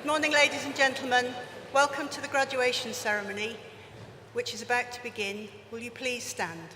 morning, ladies and gentlemen. Welcome to the graduation ceremony, which is about to begin. Will you please stand?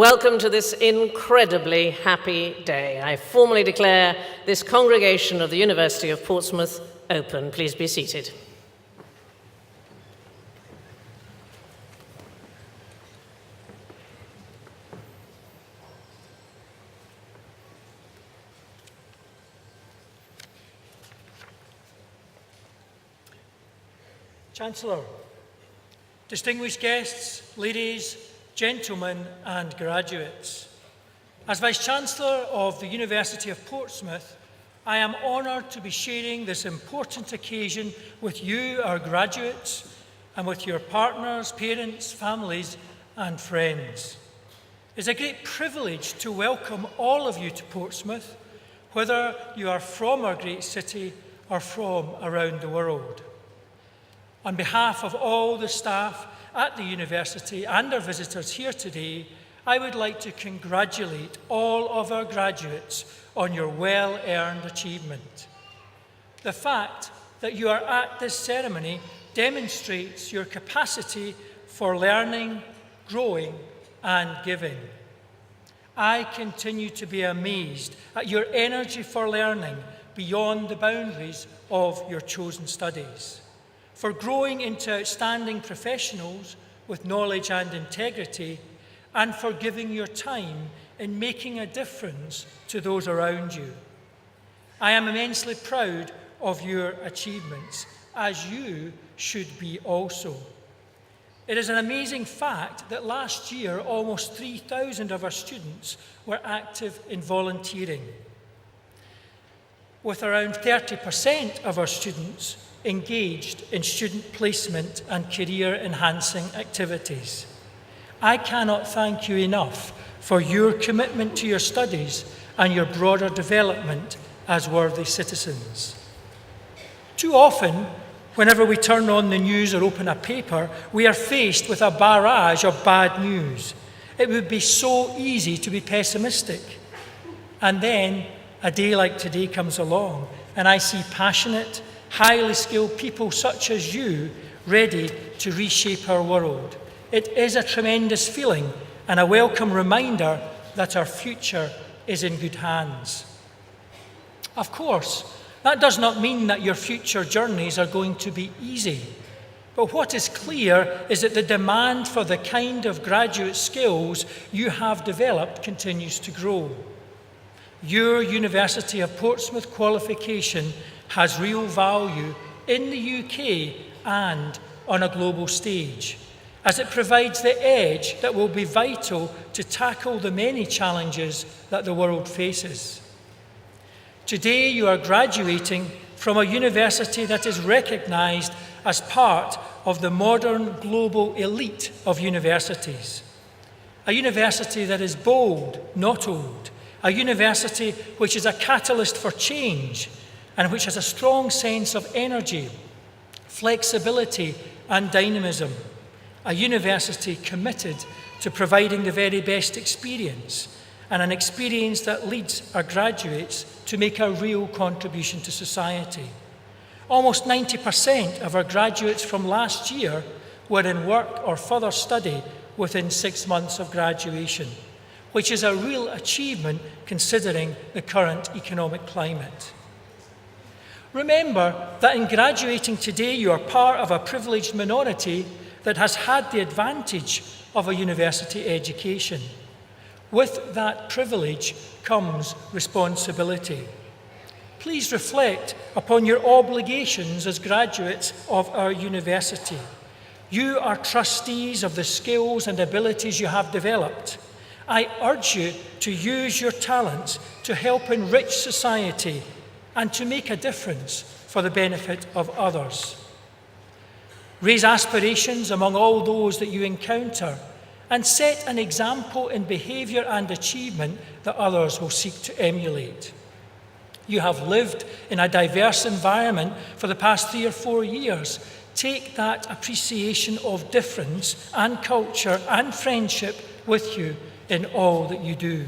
Welcome to this incredibly happy day. I formally declare this congregation of the University of Portsmouth open. Please be seated. Chancellor, distinguished guests, ladies, gentlemen and graduates. As Vice-Chancellor of the University of Portsmouth, I am honoured to be sharing this important occasion with you, our graduates, and with your partners, parents, families and friends. It's a great privilege to welcome all of you to Portsmouth, whether you are from our great city or from around the world. On behalf of all the staff at the university and our visitors here today, I would like to congratulate all of our graduates on your well-earned achievement. The fact that you are at this ceremony demonstrates your capacity for learning, growing, and giving. I continue to be amazed at your energy for learning beyond the boundaries of your chosen studies, for growing into outstanding professionals with knowledge and integrity, and for giving your time in making a difference to those around you. I am immensely proud of your achievements, as you should be also. It is an amazing fact that last year almost 3,000 of our students were active in volunteering, with around 30% of our students engaged in student placement and career-enhancing activities. I cannot thank you enough for your commitment to your studies and your broader development as worthy citizens. Too often, whenever we turn on the news or open a paper, we are faced with a barrage of bad news. It would be so easy to be pessimistic. And then a day like today comes along, and I see passionate, highly skilled people such as you ready to reshape our world. It is a tremendous feeling and a welcome reminder that our future is in good hands. Of course, that does not mean that your future journeys are going to be easy. But what is clear is that the demand for the kind of graduate skills you have developed continues to grow. Your University of Portsmouth qualification has real value in the UK and on a global stage, as it provides the edge that will be vital to tackle the many challenges that the world faces. Today, you are graduating from a university that is recognised as part of the modern global elite of universities. A university that is bold, not old. A university which is a catalyst for change and which has a strong sense of energy, flexibility, and dynamism. A university committed to providing the very best experience, and an experience that leads our graduates to make a real contribution to society. Almost 90% of our graduates from last year were in work or further study within 6 months of graduation, which is a real achievement considering the current economic climate. Remember that in graduating today, you are part of a privileged minority that has had the advantage of a university education. With that privilege comes responsibility. Please reflect upon your obligations as graduates of our university. You are trustees of the skills and abilities you have developed. I urge you to use your talents to help enrich society and to make a difference for the benefit of others. Raise aspirations among all those that you encounter, and set an example in behaviour and achievement that others will seek to emulate. You have lived in a diverse environment for the past 3 or 4 years. Take that appreciation of difference and culture and friendship with you in all that you do.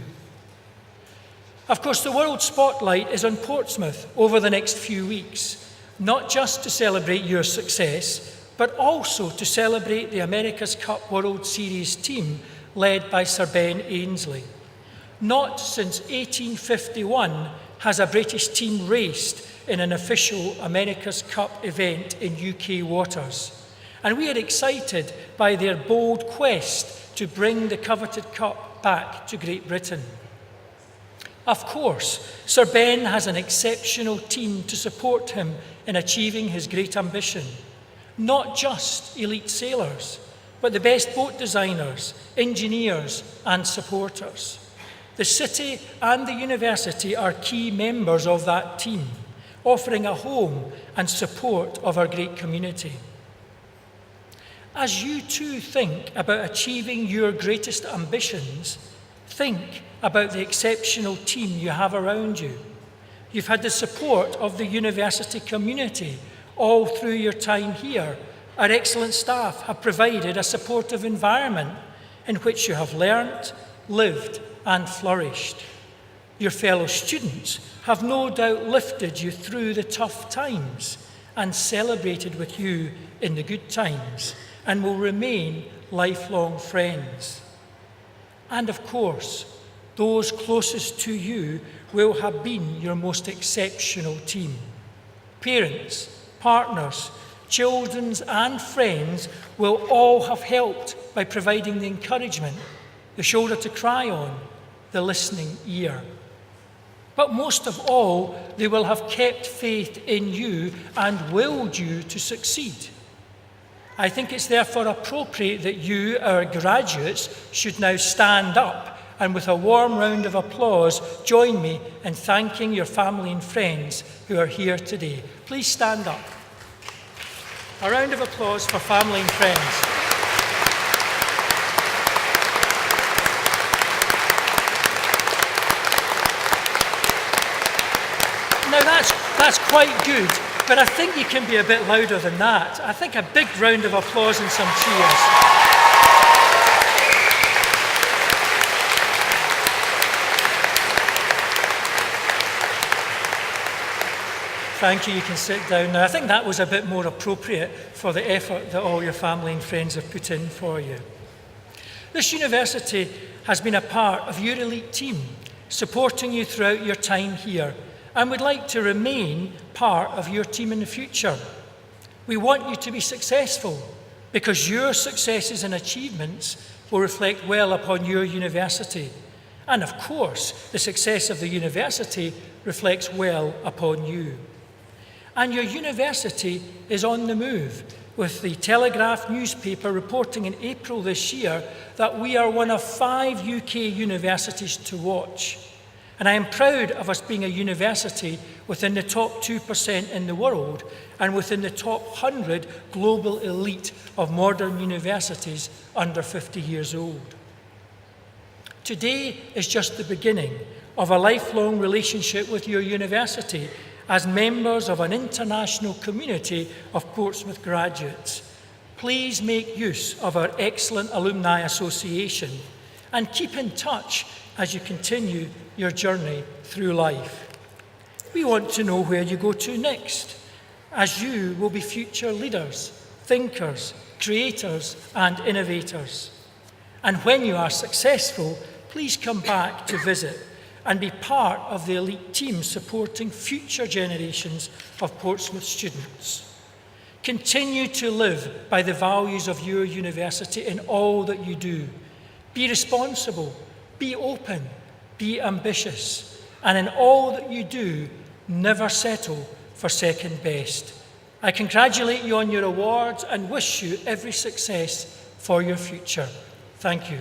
Of course, the world spotlight is on Portsmouth over the next few weeks, not just to celebrate your success, but also to celebrate the America's Cup World Series team led by Sir Ben Ainslie. Not since 1851 has a British team raced in an official America's Cup event in UK waters, and we are excited by their bold quest to bring the coveted cup back to Great Britain. Of course, Sir Ben has an exceptional team to support him in achieving his great ambition. Not just elite sailors, but the best boat designers, engineers, and supporters. The city and the university are key members of that team, offering a home and support of our great community. As you too think about achieving your greatest ambitions, think about the exceptional team you have around you. You've had the support of the university community all through your time here. Our excellent staff have provided a supportive environment in which you have learnt, lived, and flourished. Your fellow students have no doubt lifted you through the tough times, and celebrated with you in the good times and will remain lifelong friends. And of course, those closest to you will have been your most exceptional team. Parents, partners, children and friends will all have helped by providing the encouragement, the shoulder to cry on, the listening ear. But most of all, they will have kept faith in you and willed you to succeed. I think it's therefore appropriate that you, our graduates, should now stand up and with a warm round of applause, join me in thanking your family and friends who are here today. Please stand up. A round of applause for family and friends. Now that's quite good, but I think you can be a bit louder than that. I think a big round of applause and some cheers. Thank you, you can sit down now. I think that was a bit more appropriate for the effort that all your family and friends have put in for you. This university has been a part of your elite team, supporting you throughout your time here, and would like to remain part of your team in the future. We want you to be successful because your successes and achievements will reflect well upon your university. And of course, the success of the university reflects well upon you. And your university is on the move, with the Telegraph newspaper reporting in April this year that we are one of 5 UK universities to watch. And I am proud of us being a university within the top 2% in the world and within the top 100 global elite of modern universities under 50 years old. Today is just the beginning of a lifelong relationship with your university as members of an international community of Portsmouth graduates. Please make use of our excellent Alumni Association and keep in touch as you continue your journey through life. We want to know where you go to next, as you will be future leaders, thinkers, creators, and innovators. And when you are successful, please come back to visit and be part of the elite team supporting future generations of Portsmouth students. Continue to live by the values of your university in all that you do. Be responsible, be open, be ambitious, and in all that you do, never settle for second best. I congratulate you on your awards and wish you every success for your future. Thank you.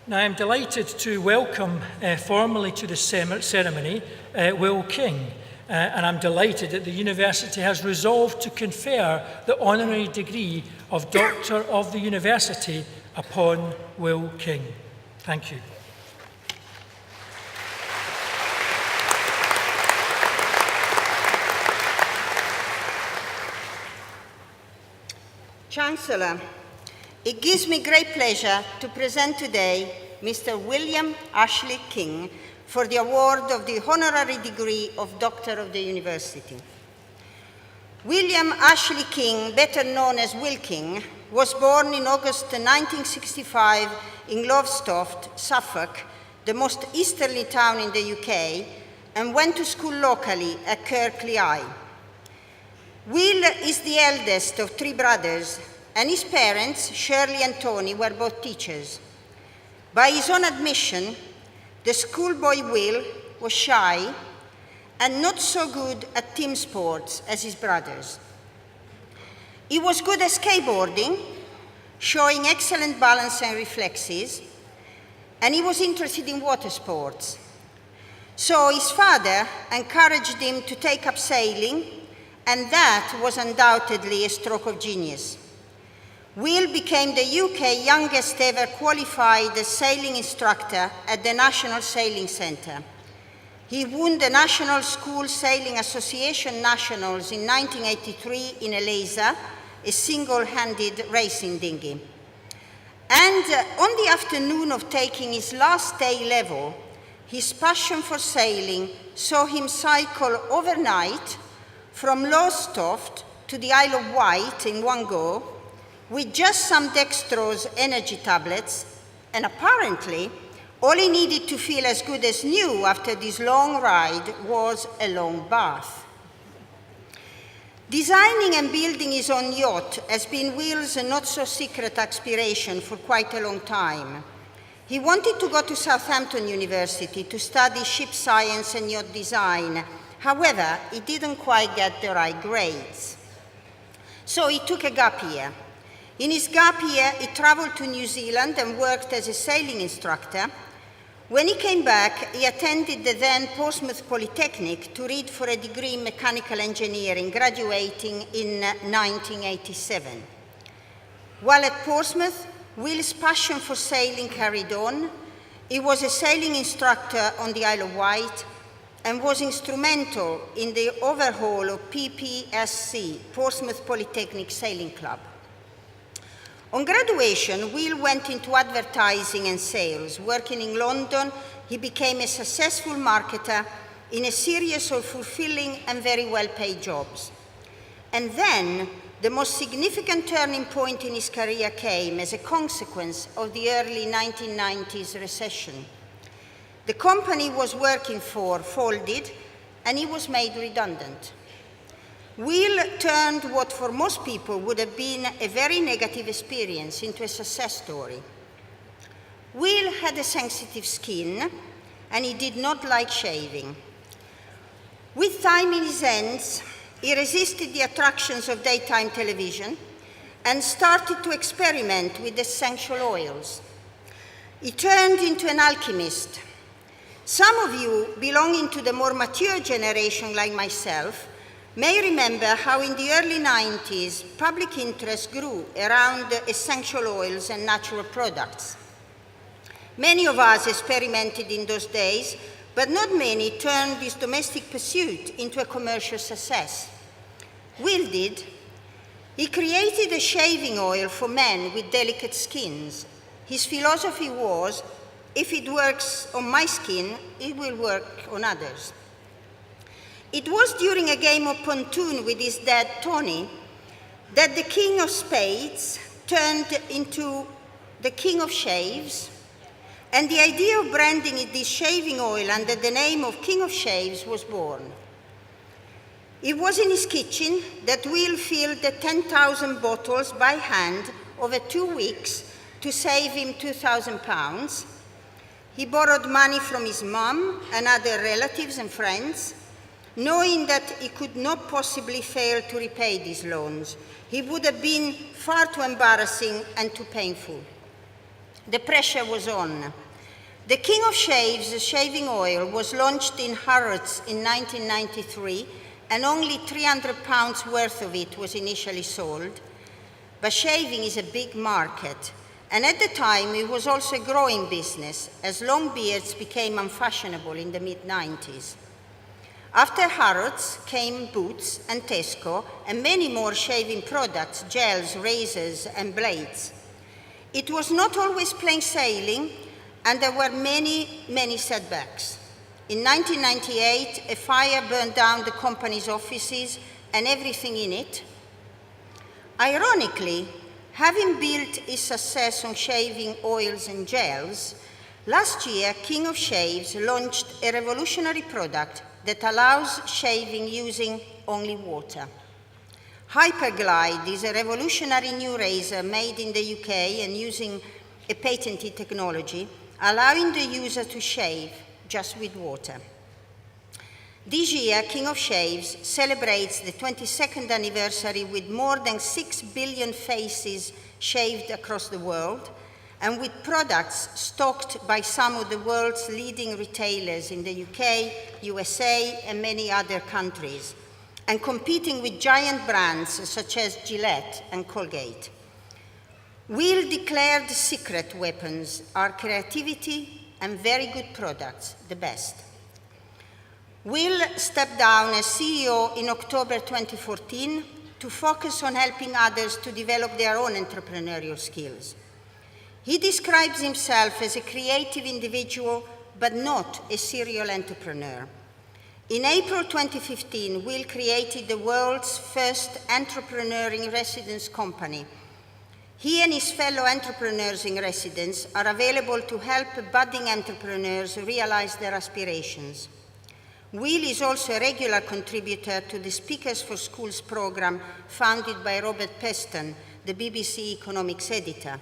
Now, I'm delighted to welcome formally to the ceremony Will King, and I'm delighted that the university has resolved to confer the honorary degree of Doctor of the University upon Will King. Thank you. Chancellor, it gives me great pleasure to present today Mr. William Ashley King for the award of the honorary degree of Doctor of the University. William Ashley King, better known as Will King, was born in August 1965 in Lowestoft, Suffolk, the most easterly town in the UK, and went to school locally at Kirkley High. Will is the eldest of 3 brothers, and his parents, Shirley and Tony, were both teachers. By his own admission, the schoolboy Will was shy and not so good at team sports as his brothers. He was good at skateboarding, showing excellent balance and reflexes, and he was interested in water sports. So his father encouraged him to take up sailing, and that was undoubtedly a stroke of genius. Will became the UK youngest ever qualified sailing instructor at the National Sailing Centre. He won the National School Sailing Association Nationals in 1983 in Eliza a single-handed racing dinghy. And on the afternoon of taking his last A-level, his passion for sailing saw him cycle overnight from Lowestoft to the Isle of Wight in one go, with just some dextrose energy tablets, and apparently all he needed to feel as good as new after this long ride was a long bath. Designing and building his own yacht has been Will's not-so-secret aspiration for quite a long time. He wanted to go to Southampton University to study ship science and yacht design. However, he didn't quite get the right grades. So he took a gap year. In his gap year, he traveled to New Zealand and worked as a sailing instructor. When he came back, he attended the then Portsmouth Polytechnic to read for a degree in mechanical engineering, graduating in 1987. While at Portsmouth, Will's passion for sailing carried on. He was a sailing instructor on the Isle of Wight and was instrumental in the overhaul of PPSC, Portsmouth Polytechnic Sailing Club. On graduation, Will went into advertising and sales. Working in London, he became a successful marketer in a series of fulfilling and very well-paid jobs. And then, the most significant turning point in his career came as a consequence of the early 1990s recession. The company he was working for folded, and he was made redundant. Will turned what for most people would have been a very negative experience into a success story. Will had a sensitive skin, and he did not like shaving. With time in his hands, he resisted the attractions of daytime television and started to experiment with essential oils. He turned into an alchemist. Some of you, belonging to the more mature generation like myself, may remember how in the early 90s, public interest grew around essential oils and natural products. Many of us experimented in those days, but not many turned this domestic pursuit into a commercial success. Will did. He created a shaving oil for men with delicate skins. His philosophy was, if it works on my skin, it will work on others. It was during a game of pontoon with his dad, Tony, that the King of Spades turned into the King of Shaves, and the idea of branding this shaving oil under the name of King of Shaves was born. It was in his kitchen that Will filled the 10,000 bottles by hand over 2 weeks to save him £2,000. He borrowed money from his mum and other relatives and friends, knowing that he could not possibly fail to repay these loans. He would have been far too embarrassing and too painful. The pressure was on. The King of Shaves shaving oil was launched in Harrods in 1993, and only £300 worth of it was initially sold. But shaving is a big market, and at the time it was also a growing business, as long beards became unfashionable in the mid-90s. After Harrods came Boots and Tesco, and many more shaving products, gels, razors, and blades. It was not always plain sailing, and there were many, many setbacks. In 1998, a fire burned down the company's offices and everything in it. Ironically, having built its success on shaving oils and gels, last year, King of Shaves launched a revolutionary product that allows shaving using only water. Hyperglide is a revolutionary new razor made in the UK and using a patented technology, allowing the user to shave just with water. This year, King of Shaves celebrates the 22nd anniversary with more than 6 billion faces shaved across the world, and with products stocked by some of the world's leading retailers in the UK, USA, and many other countries, and competing with giant brands such as Gillette and Colgate. Will declared secret weapons are creativity and very good products, the best. Will stepped down as CEO in October 2014 to focus on helping others to develop their own entrepreneurial skills. He describes himself as a creative individual, but not a serial entrepreneur. In April 2015, Will created the world's first entrepreneur in residence company. He and his fellow entrepreneurs in residence are available to help budding entrepreneurs realize their aspirations. Will is also a regular contributor to the Speakers for Schools program founded by Robert Peston, the BBC economics editor.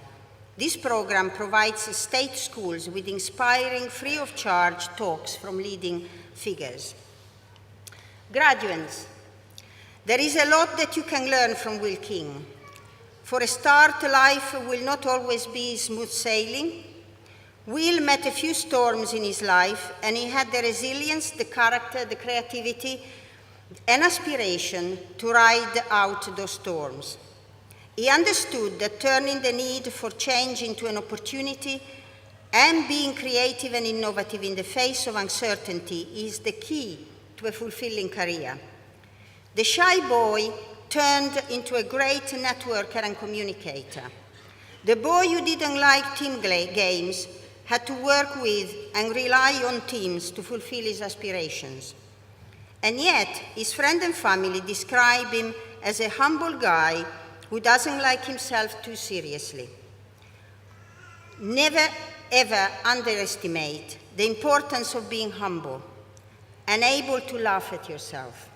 This program provides state schools with inspiring, free of charge talks from leading figures. Graduates, there is a lot that you can learn from Will King. For a start, life will not always be smooth sailing. Will met a few storms in his life, and he had the resilience, the character, the creativity, and aspiration to ride out those storms. He understood that turning the need for change into an opportunity and being creative and innovative in the face of uncertainty is the key to a fulfilling career. The shy boy turned into a great networker and communicator. The boy who didn't like team games had to work with and rely on teams to fulfill his aspirations. And yet, his friends and family describe him as a humble guy who doesn't like himself too seriously. Never, ever underestimate the importance of being humble and able to laugh at yourself.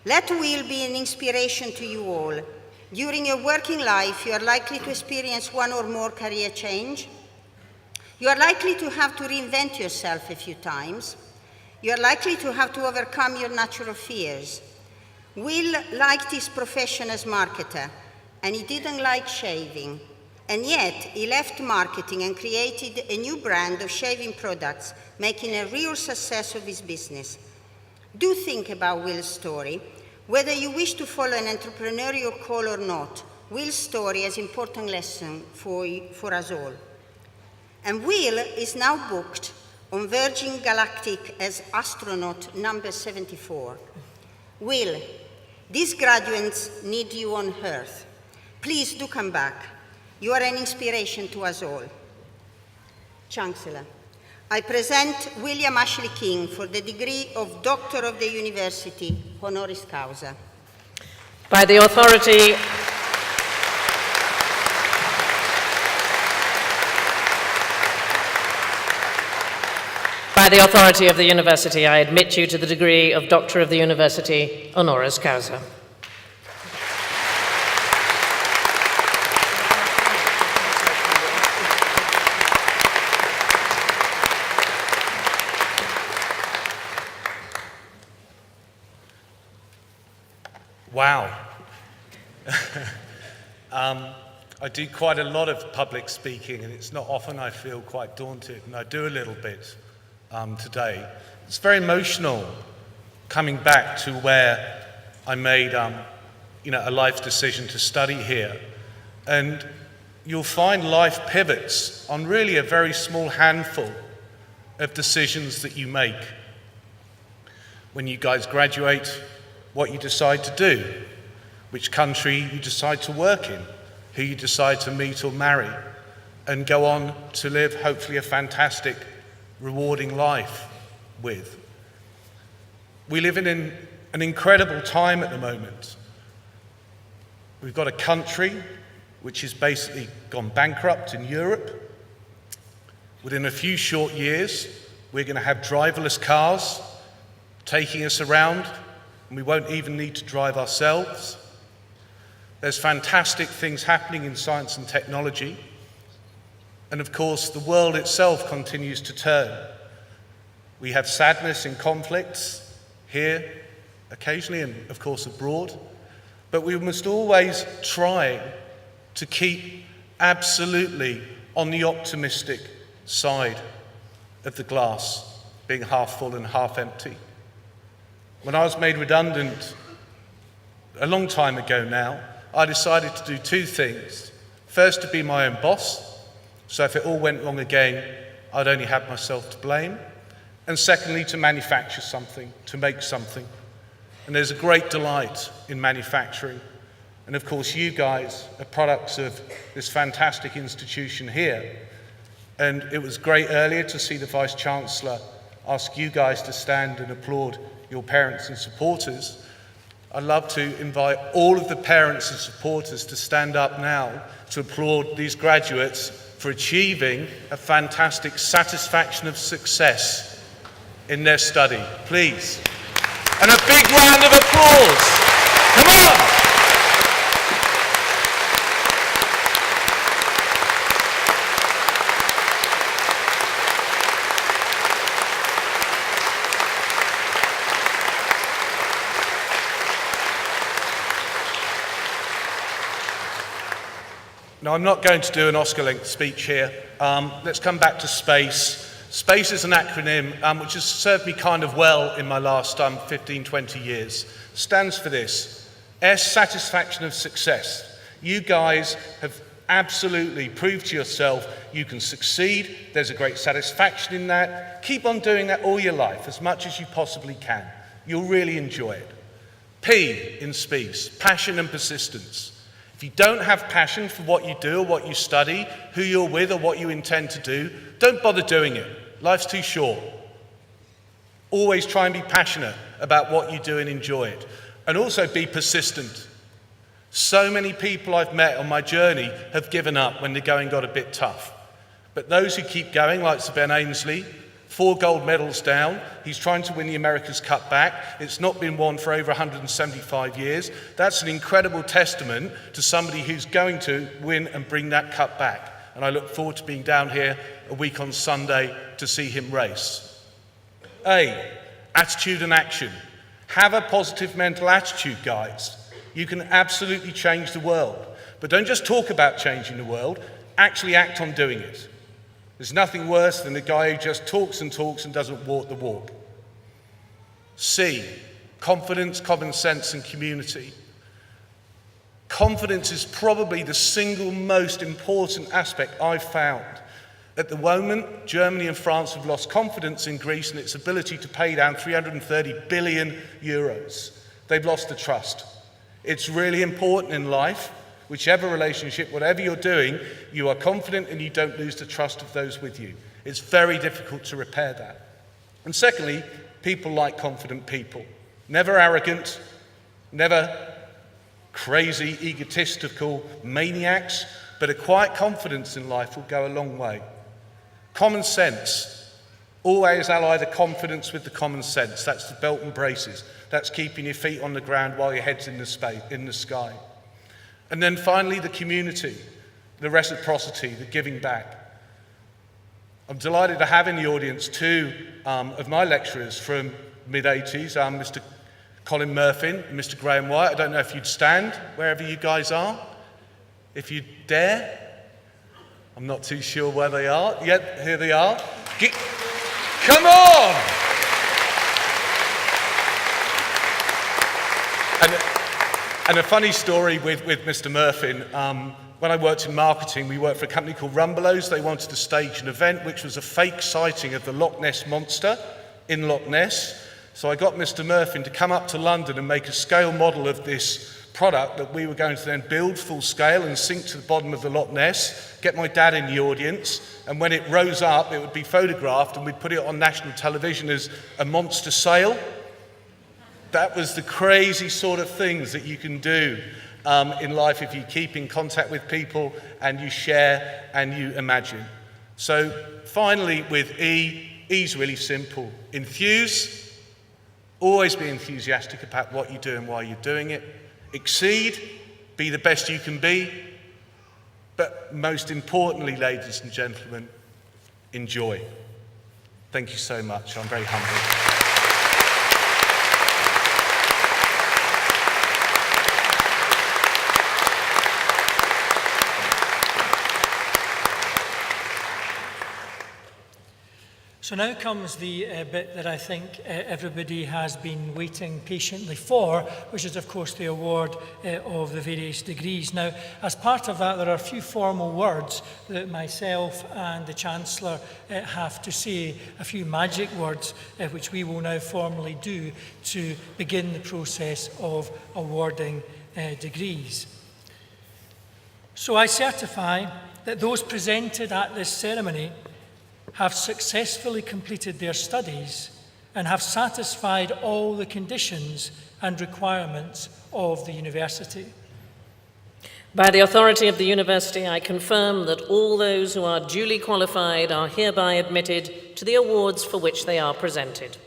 Let Will be an inspiration to you all. During your working life, you are likely to experience one or more career change. You are likely to have to reinvent yourself a few times. You are likely to have to overcome your natural fears. Will liked his profession as marketer, and he didn't like shaving. And yet, he left marketing and created a new brand of shaving products, making a real success of his business. Do think about Will's story. Whether you wish to follow an entrepreneurial call or not, Will's story has important lesson for us all. And Will is now booked on Virgin Galactic as astronaut number 74. Will, these graduates need you on Earth. Please do come back. You are an inspiration to us all. Chancellor, I present William Ashley King for the degree of Doctor of the University, honoris causa. By the authority of the University, I admit you to the degree of Doctor of the University, honoris causa. Wow. I do quite a lot of public speaking, and it's not often I feel quite daunted, and I do a little bit today. It's very emotional coming back to where I made a life decision to study here. And you'll find life pivots on really a very small handful of decisions that you make. When you guys graduate, what you decide to do, which country you decide to work in, who you decide to meet or marry, and go on to live hopefully a fantastic, rewarding life with. We live in an incredible time at the moment. We've got a country which has basically gone bankrupt in Europe. Within a few short years, we're going to have driverless cars taking us around, and we won't even need to drive ourselves. There's fantastic things happening in science and technology. And of course, the world itself continues to turn. We have sadness and conflicts here, occasionally, and of course abroad. But we must always try to keep absolutely on the optimistic side of the glass, being half full and half empty. When I was made redundant a long time ago now, I decided to do two things. First, to be my own boss, so if it all went wrong again, I'd only have myself to blame. And secondly, to manufacture something, to make something. And there's a great delight in manufacturing And of course, you guys are products of this fantastic institution here. And it was great earlier to see the Vice-Chancellor ask you guys to stand and applaud your parents and supporters. I'd love to invite all of the parents and supporters to stand up now to applaud these graduates for achieving a fantastic satisfaction of success in their study. Please. And a big round of applause. Come on! Now, I'm not going to do an Oscar-length speech here. Let's come back to SPACE. SPACE is an acronym which has served me kind of well in my last 15, 20 years. Stands for this: S, satisfaction of success. You guys have absolutely proved to yourself you can succeed. There's a great satisfaction in that. Keep on doing that all your life, as much as you possibly can. You'll really enjoy it. P in SPACE, passion and persistence. If you don't have passion for what you do or what you study, who you're with or what you intend to do, don't bother doing it. Life's too short. Always try and be passionate about what you do and enjoy it. And also be persistent. So many people I've met on my journey have given up when the going got a bit tough. But those who keep going, like Sir Ben Ainsley, 4 gold medals down. He's trying to win the America's Cup back. It's not been won for over 175 years. That's an incredible testament to somebody who's going to win and bring that cup back. And I look forward to being down here a week on Sunday to see him race. A, attitude and action. Have a positive mental attitude, guys. You can absolutely change the world. But don't just talk about changing the world, actually act on doing it. There's nothing worse than the guy who just talks and doesn't walk the walk. C, confidence, common sense and community. Confidence is probably the single most important aspect I've found. At the moment, Germany and France have lost confidence in Greece and its ability to pay down 330 billion euros. They've lost the trust. It's really important in life, whichever relationship, whatever you're doing, you are confident and you don't lose the trust of those with you. It's very difficult to repair that. And secondly, people like confident people. Never arrogant, never crazy, egotistical maniacs, but a quiet confidence in life will go a long way. Common sense. Always ally the confidence with the common sense. That's the belt and braces. That's keeping your feet on the ground while your head's in the sky. And then finally, the community, the reciprocity, the giving back. I'm delighted to have in the audience 2 of my lecturers from mid-80s, Mr. Colin Murphy and Mr. Graham White. I don't know if you'd stand wherever you guys are, if you dare. I'm not too sure where they are. Yep, here they are. Come on! And a funny story with Mr. Murphy. When I worked in marketing, we worked for a company called Rumbelows. They wanted to stage an event which was a fake sighting of the Loch Ness Monster in Loch Ness. So I got Mr. Murphy to come up to London and make a scale model of this product that we were going to then build full scale and sink to the bottom of the Loch Ness, get my dad in the audience, and when it rose up, it would be photographed and we'd put it on national television as a monster sail. That was the crazy sort of things that you can do in life if you keep in contact with people and you share and you imagine. So finally with E, E's really simple. Enthuse, always be enthusiastic about what you do and why you're doing it. Exceed, be the best you can be. But most importantly, ladies and gentlemen, enjoy. Thank you so much. I'm very humbled. So now comes the bit that I think everybody has been waiting patiently for, which is, of course, the award of the various degrees. Now, as part of that, there are a few formal words that myself and the Chancellor have to say, a few magic words, which we will now formally do to begin the process of awarding degrees. So I certify that those presented at this ceremony have successfully completed their studies and have satisfied all the conditions and requirements of the university. By the authority of the university, I confirm that all those who are duly qualified are hereby admitted to the awards for which they are presented.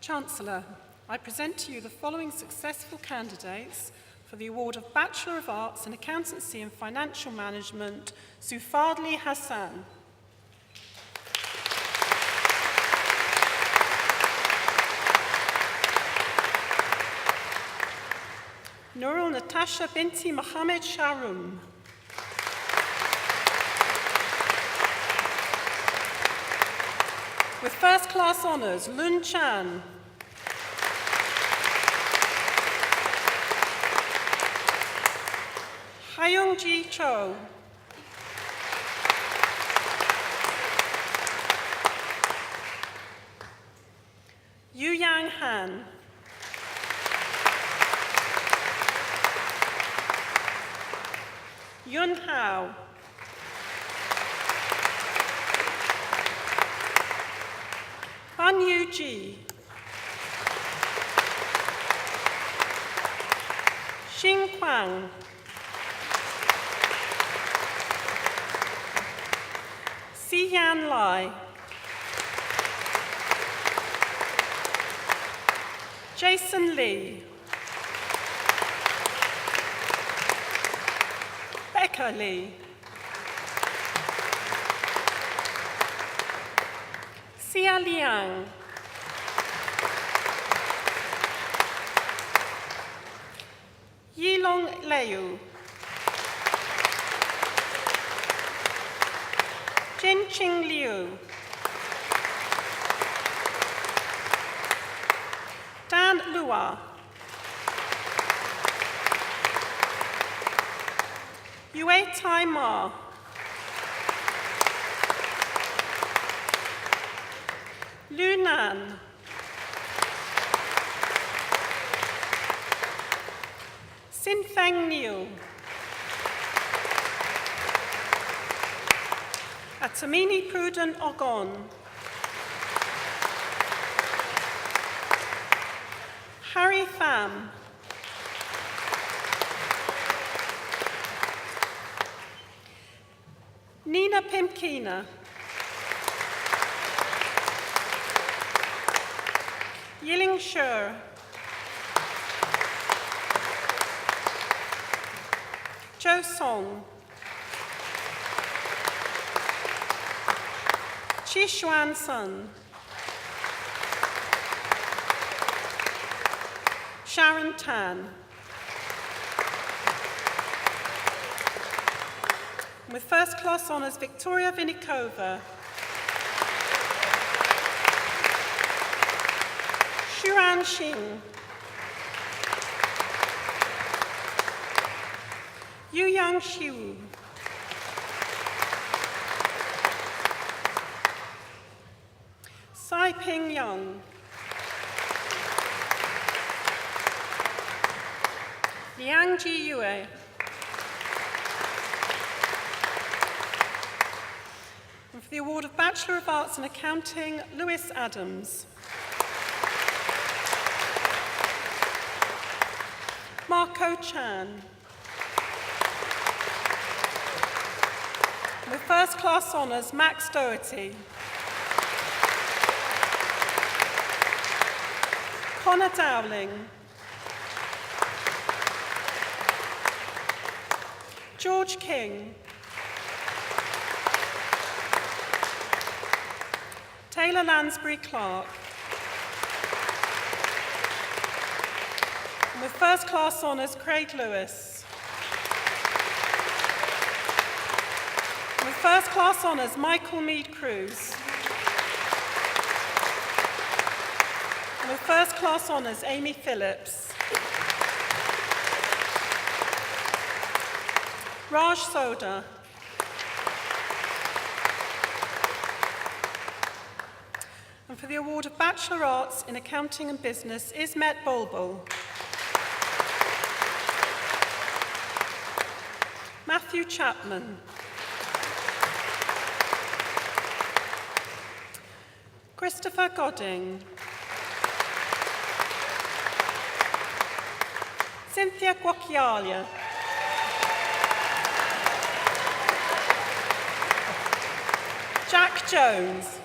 Chancellor, I present to you the following successful candidates for the award of Bachelor of Arts in Accountancy and Financial Management, Zufadli Hassan. Nurul Natasha Binti Mohammed Sharum. With first-class honours, Lun Chan. Hyung Ji Cho. Yu Yang Han. Yun Hao. Han Yu Ji. Xing Huang. Si Yan Lai. Jason Lee. Becca Lee. Xia Liang. Yilong Liu. Jinqing Liu. Dan Lua. Yue Tai Ma. Lu Nan. Sin Feng Niu. Atamini Prudent Ogon. Harry Pham. Nina Pimkina. Yiling Sher. Zhou Song. Chi Xuan Sun. Sharon Tan. With first-class honours, Victoria Vinikova. Shuran Xing. Yu Yang Xiu. Sai Ping Yang. Liang Ji Yue. And for the award of Bachelor of Arts in Accounting, Lewis Adams. Marco Chan. With first-class honours, Max Doherty. Connor Dowling. George King. Taylor Lansbury Clark. And with first-class honours, Craig Lewis. And with first-class honours, Michael Mead Cruz. And With first class honours, Amy Phillips. Raj Soda. And for the award of Bachelor Arts in Accounting and Business, Ismet Bulbul. Matthew Chapman. Christopher Godding. Cynthia Guacchialia. Jack Jones.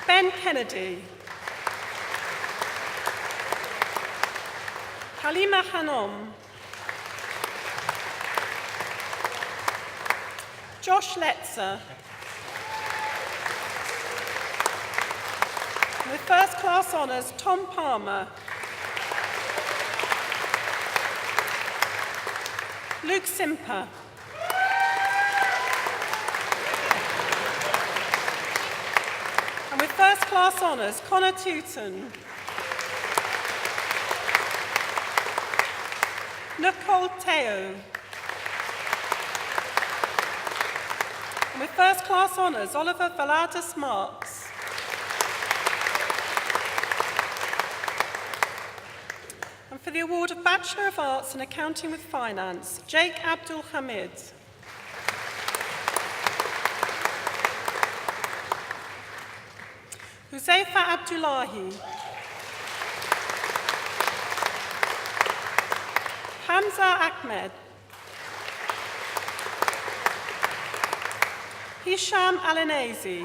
Ben Kennedy. Halima Hanom. Josh Letzer. With first class honours, Tom Palmer. Luke Simper. And with first class honours, Connor Tooton. Nicole Teo. And with first class honours, Oliver Valadas Marks. And for the award of Bachelor of Arts in Accounting with Finance, Jake Abdul Hamid. Huzaifa Abdullahi. Hamza Ahmed. Hisham Alinezi.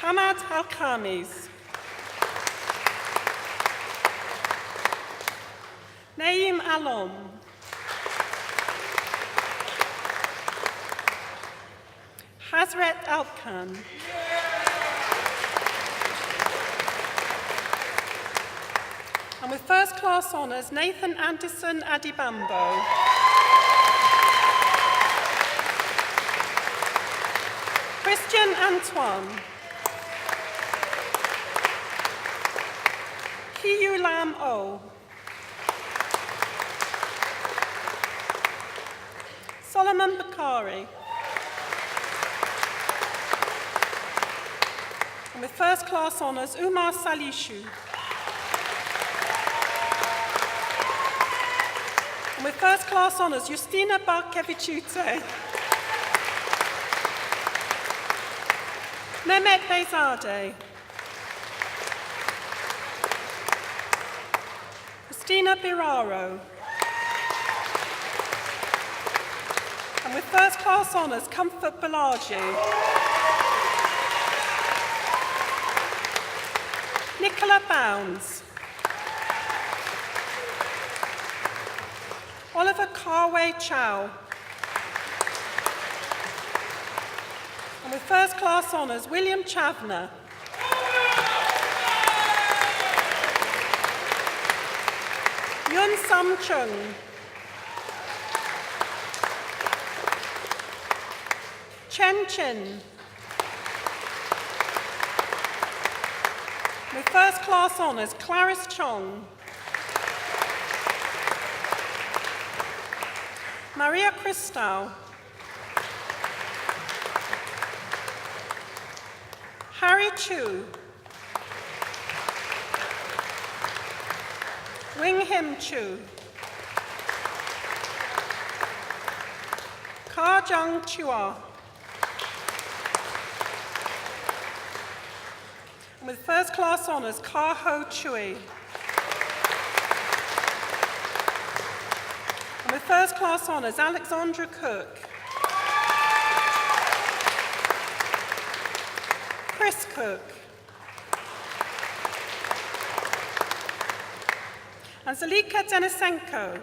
Hamad Al-Khamis. Naeem Alom. Hazret Alkan. And with first class honours, Nathan Anderson Adibambo. Christian Antoine. Hiyu Lam O. Solomon Bakari. And with first class honours, Umar Salishu. And with first class honours, Justina Barkevichute. Mehmet Beyzadeh. Christina Biraro. And with first class honours, Comfort Balaji. Nicola Bounds. Oliver Carway Chow. And with first class honours, William Chavner. Yun Sam Chung. Chen Chin. With first class honours, Clarice Chong. Maria Cristal. Harry Chu. Wing Him Chu. Ka Jung Chua. And with first class honours, Ka Ho Chui. And with first class honours, Alexandra Cook. Chris Cook. And Zalika Denisenko.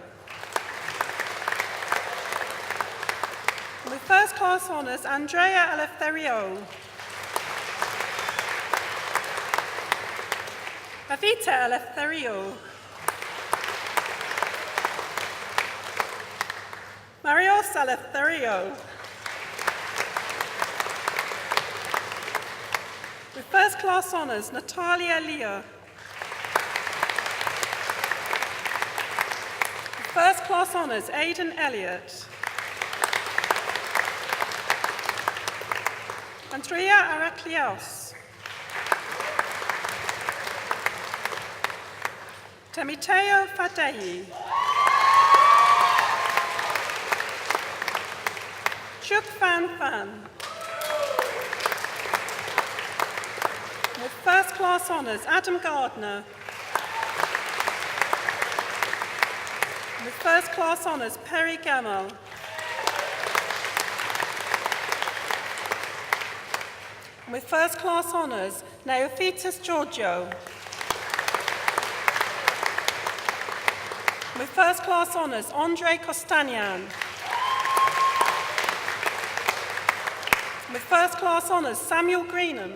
And with first class honours, Andrea Eleftherio. Avita Eleftherio. Marios Eleftherio. With first class honours, Natalia Leo. With first class honours, Aidan Elliott. Andrea Araklios. Temiteo Fadeyi. Chuk Fan Fan. With first class honours, Adam Gardner. With first class honours, Perry Gamal. With first class honours, Neophytus Giorgio. With first class honours, Andre Kostanian. With first class honours, Samuel Greenham.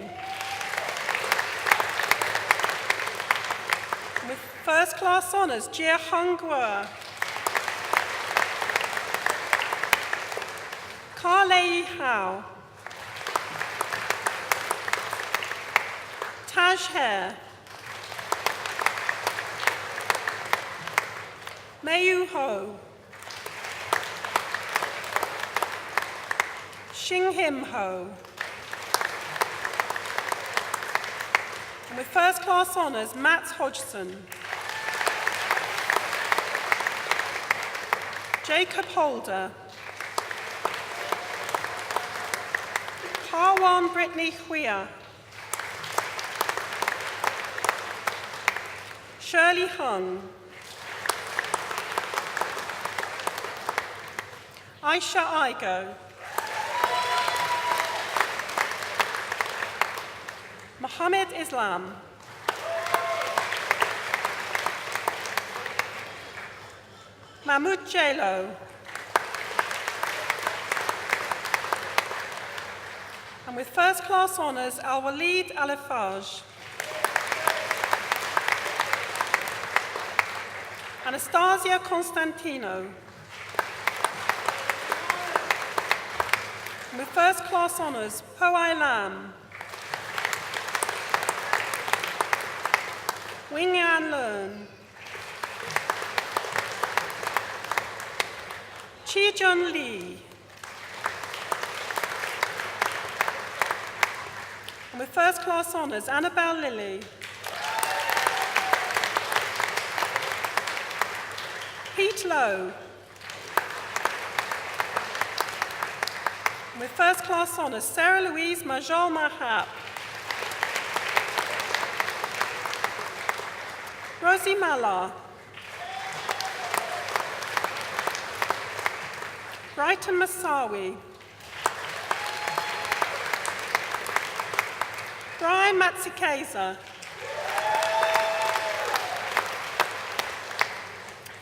With first class honours, Jia Hongwa. Carlei Hao. Taj Hare. Mayu Ho. Xing Him Ho. And with first class honours, Matt Hodgson. Jacob Holder. Harwan Brittany Huia. Shirley Hung. Aisha Igo. Mohammed Islam. Mahmoud Jalo. And with first class honours, Al-Walid Alifaj. Anastasia Constantino. And with first class honours, Poai Lam. Wing Yan Learn. Chi Jun Lee. And with first class honours, Annabelle Lilly. Pete Lowe. And with first class honours, Sarah Louise Majol Mahap. Rosie Malar. Brighton Masawi. Brian Matsikeza.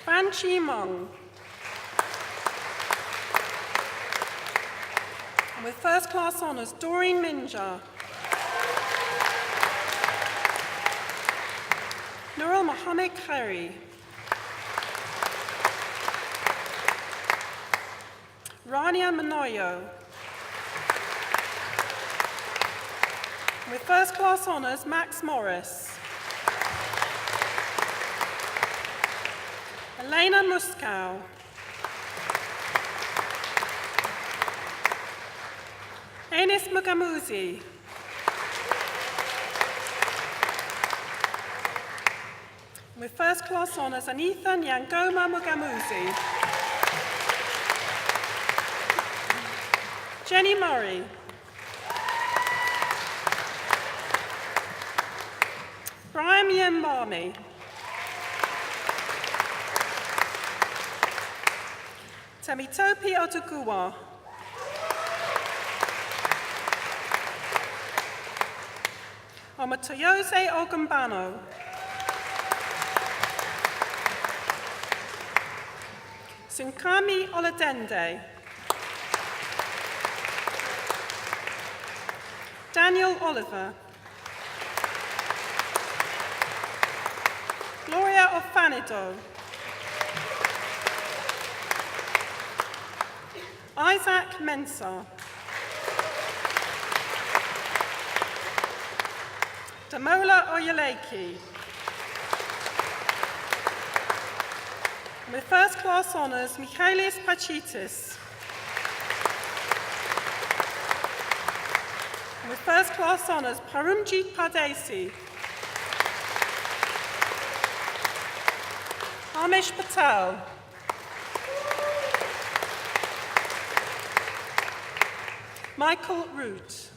Fan Chi Mong. And with first class honours, Doreen Minja. Nurul Mohammed Khairi. Rania Manoyo. With first class honours, Max Morris. Elena Muskow. Enis Mugamuzi. With first class honours, Anitha Nyangoma Mugamuzi. Jenny Murray. Brian Yambami. Temitope Otoguwa. Omatoyose Ogumbano. Sunkami Oladende. Daniel Oliver. Gloria Ofanido. Isaac Mensah. Damola Oyeleki. With first class honours, Michaelis Pachitis. With first class honours, Parumjit Pardesi. Amish Patel. Michael Root.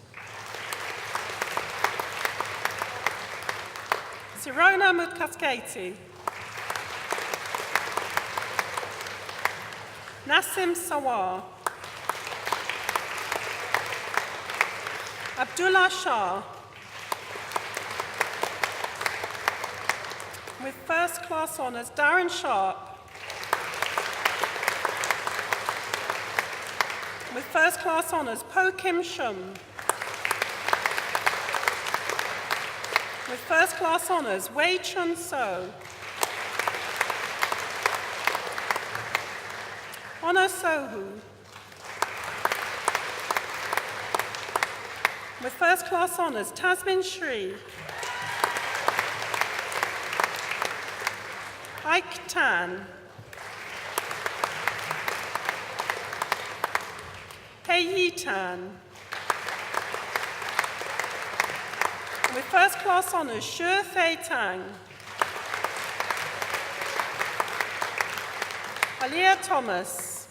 Sirona Mutkasketi. Nassim Sawar. Abdullah Shah. With first class honours, Darren Sharp. With first class honours, Po Kim Shum. With first class honours, Wei Chun So. Honor Sohu. With first class honours, Tasmin Shri. Ike Tan. Pei Yi Tan. With first class honours, Shu Fei Tang. Alia Thomas.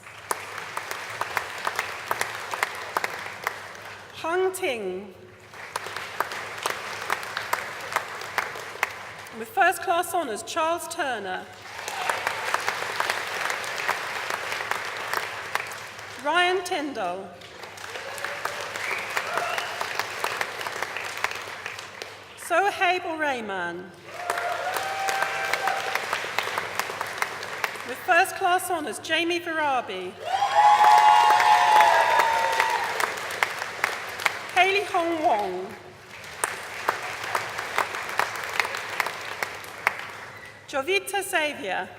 Hung Ting. With first class honours, Charles Turner. Ryan Tyndall. Sohaib Rahman. With first class honours, Jamie Virabi. Hayley Hong Wong. Jovita Xavier.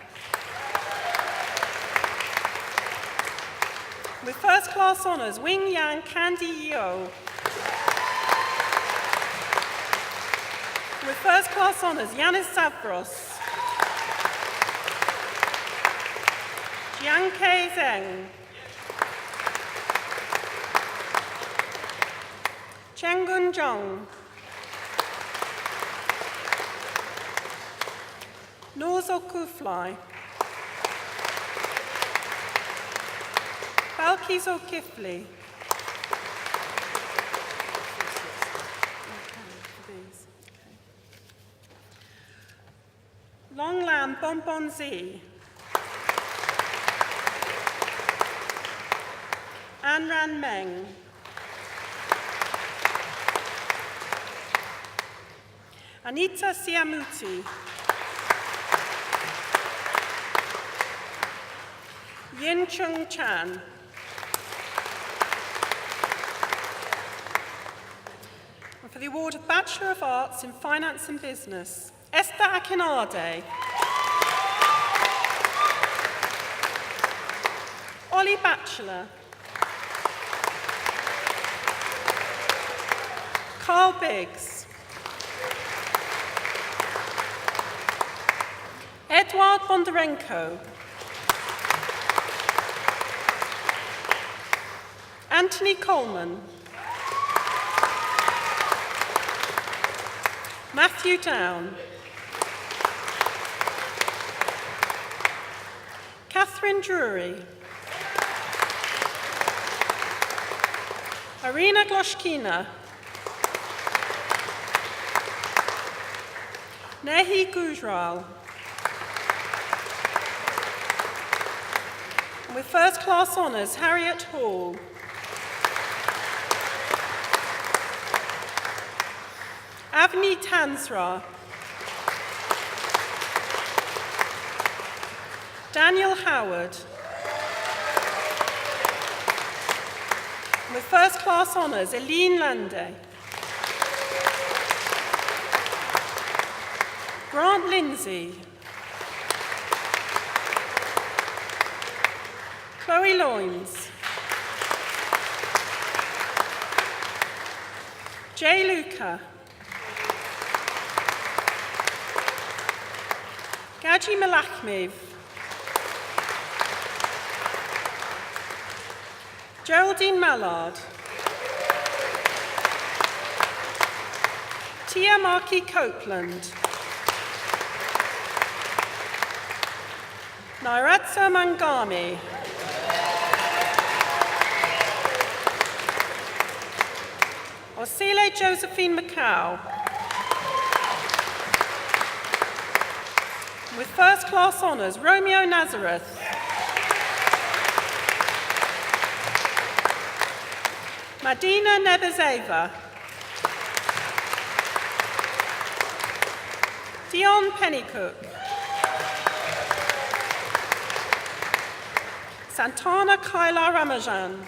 With first class honours, Wing Yang Candy Yeo. With first class honours, Yanis Savros. Jiang Kei Zheng. Chenggun Zhong. Nozo Kuflai. Balkis O'Kifley. Longlam Bonbonzi. Anran Meng. Anita Siamuti. Yin Chung Chan. And for the award of Bachelor of Arts in Finance and Business, Esther Akinade. Ollie Batchelor. Carl Biggs. Edward Bondarenko. Anthony Coleman. Matthew Down. Catherine Drury. Arina Gloshkina. Nehi Gujral. With first class honours, Harriet Hall. Avni Tansra. Daniel Howard. With first class honours, Eileen Lande. Grant Lindsay. Chloe Loynes. Jay Luca. Gaji Malachmiv. Geraldine Mallard. Tia Markey Copeland. Nairatsa Mangami. Osile Josephine Macau. With first class honours, Romeo Nazareth. Madina Nebezeva. Dion Pennycook. Santana Kaila Ramajan.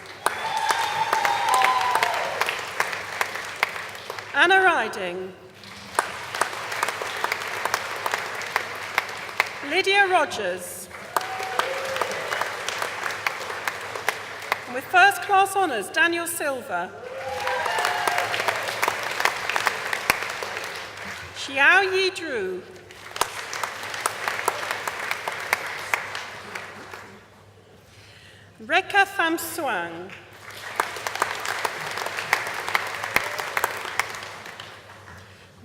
Anna Riding. Lydia Rogers. And with first class honours, Daniel Silva. Xiao Yi Drew. Reka Pham Swang.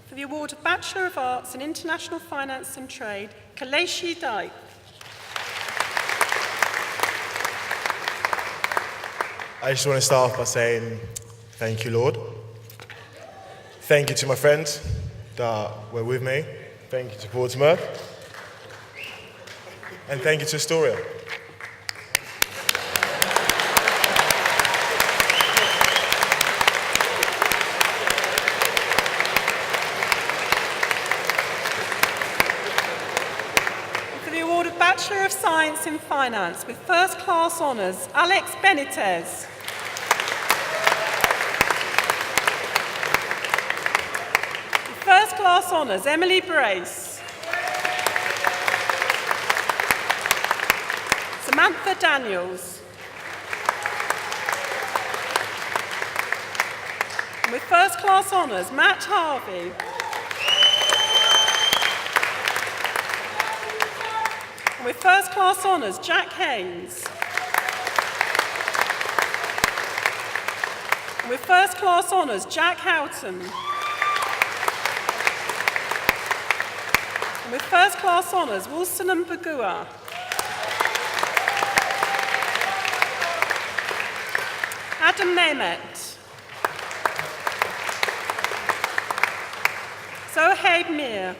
For the award of Bachelor of Arts in International Finance and Trade, Kaleshi Dai. I just want to start off by saying thank you, Lord. Thank you to my friends that were with me. Thank you to Portsmouth. And thank you to Astoria. Bachelor of Science in Finance with first class honours, Alex Benitez. With first class honours, Emily Brace. Samantha Daniels. And with first class honours, Matt Harvey. And with first class honours, Jack Haynes. And with first class honours, Jack Houghton. And with first class honours, Wilson Bagua. Adam Mehmet. Zohaib Mir.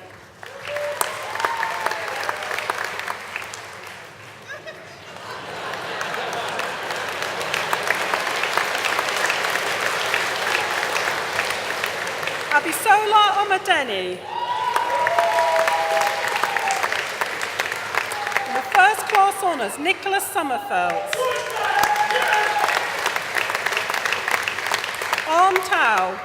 Abisola Omadeni. And the first class honours, Nicholas Sommerfeld. Arm Tao.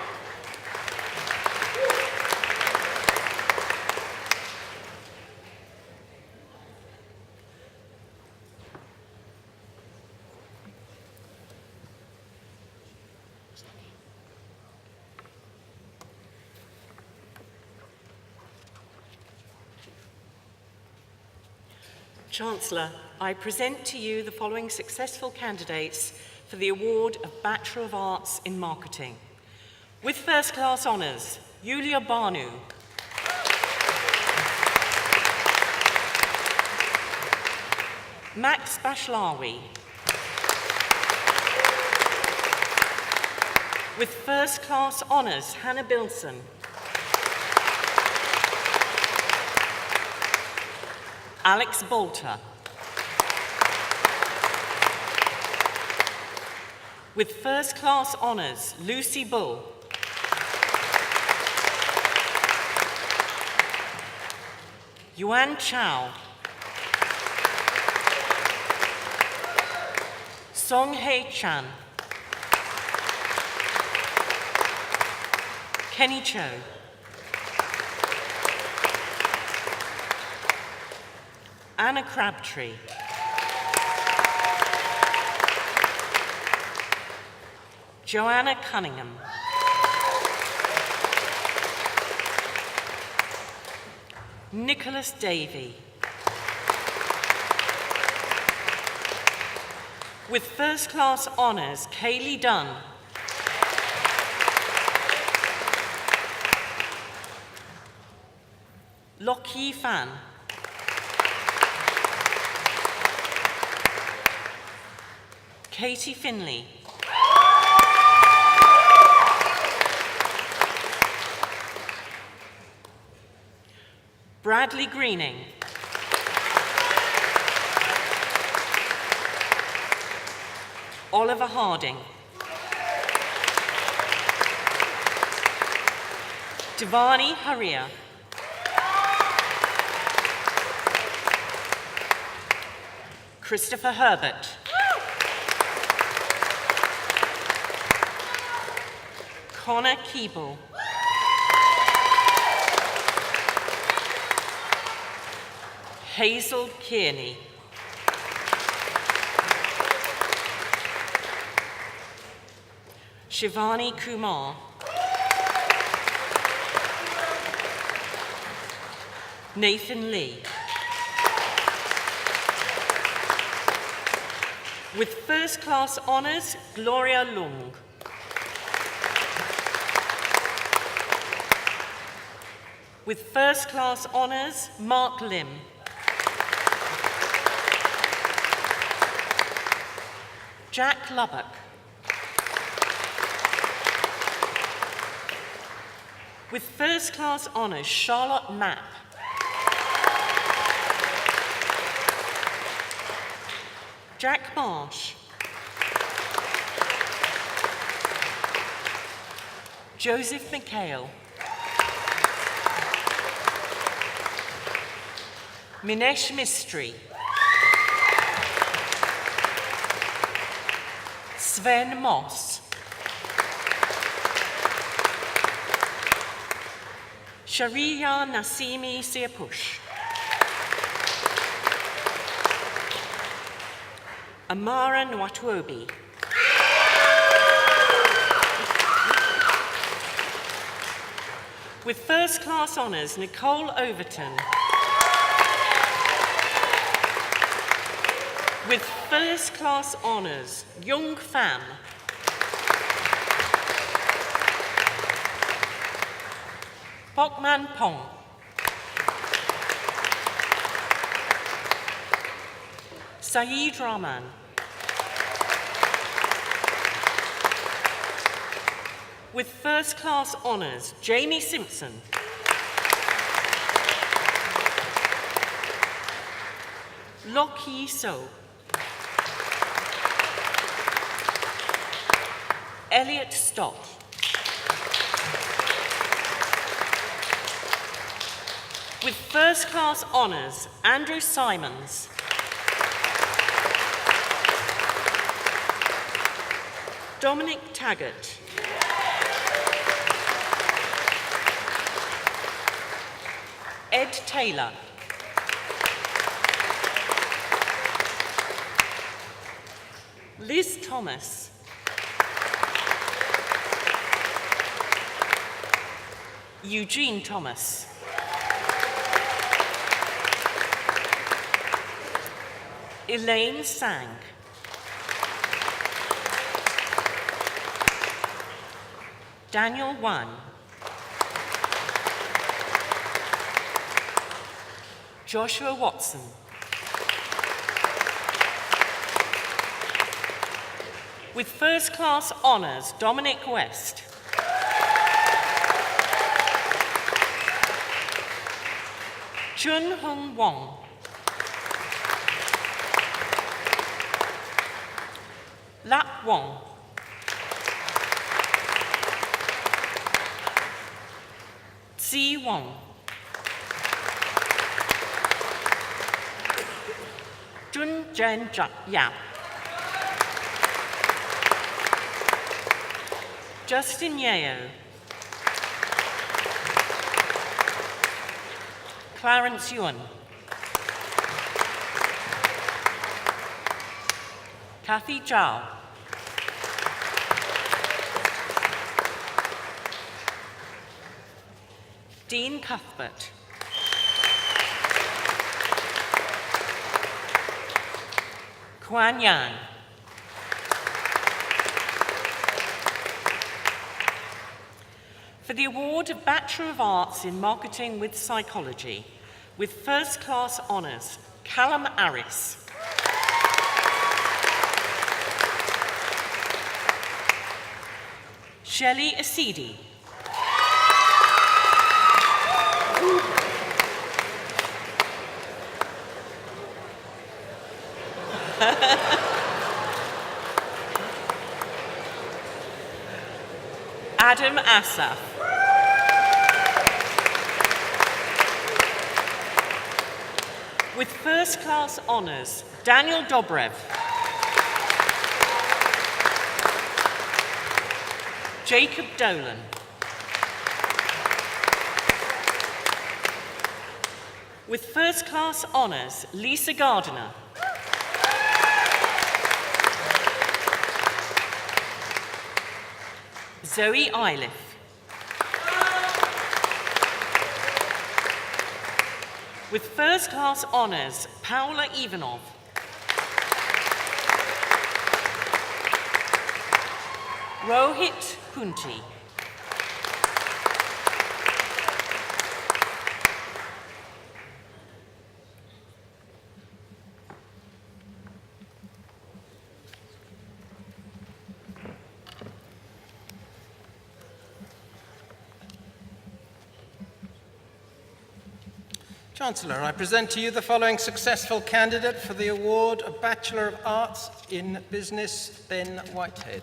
Chancellor, I present to you the following successful candidates for the award of Bachelor of Arts in Marketing. With first class honours, Yulia Banu. Max Bashlawi. With first class honours, Hannah Bilson. Alex Bolter. With first class honours, Lucy Bull. Yuan Chow. Song Hei Chan. Kenny Cho. Anna Crabtree. Joanna Cunningham. Nicholas Davey. With first-class honours, Kaylee Dunn. Lockie Fan. Katie Finley. Bradley Greening. Oliver Harding. Devani Haria. Christopher Herbert. Connor Keeble. Hazel Kearney. Shivani Kumar. Nathan Lee. With first-class honours, Gloria Lung. With first-class honours, Mark Lim. Jack Lubbock. With first-class honours, Charlotte Mapp. Jack Marsh. Joseph McHale. Minesh Mistry. Sven Moss. Shariya Nasimi Siapush. Amara Nwatwobi. With first-class honours, Nicole Overton. With first-class honours, Young Pham. Bokman Pong. Saeed Rahman. With first-class honours, Jamie Simpson. Lok Hee So. Elliot Stott. With first-class honours, Andrew Simons. Dominic Taggart. Ed Taylor. Liz Thomas. Eugene Thomas. Elaine Sang. Daniel Wan. Joshua Watson. With first-class honours, Dominic West. Chun Hung Wong. Lap Wong. Zi Wong. Jun Jen Yap. Justin Yeo. Clarence Ewan. Kathy Zhao. Dean Cuthbert. Kuan Yan. for the award of Bachelor of Arts in Marketing with Psychology, with first-class honours, Callum Arris. Shelley Asidi. Adam Asaf. With first-class honours, Daniel Dobrev. Jacob Dolan. With first-class honours, Lisa Gardiner. Zoe Eiliff. With first-class honours, Paula Ivanov. Rohit Kunti. Chancellor, I present to you the following successful candidate for the award of Bachelor of Arts in Business, Ben Whitehead.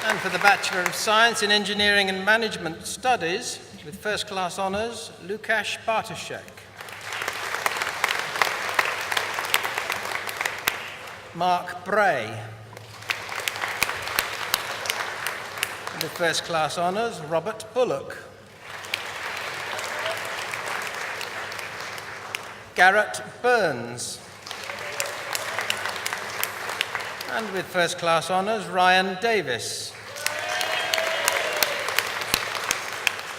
And for the Bachelor of Science in Engineering and Management Studies, with first-class honours, Lukasz Bartoszek. Mark Bray. With first-class honours, Robert Bullock. Garrett Burns. And with first-class honours, Ryan Davis.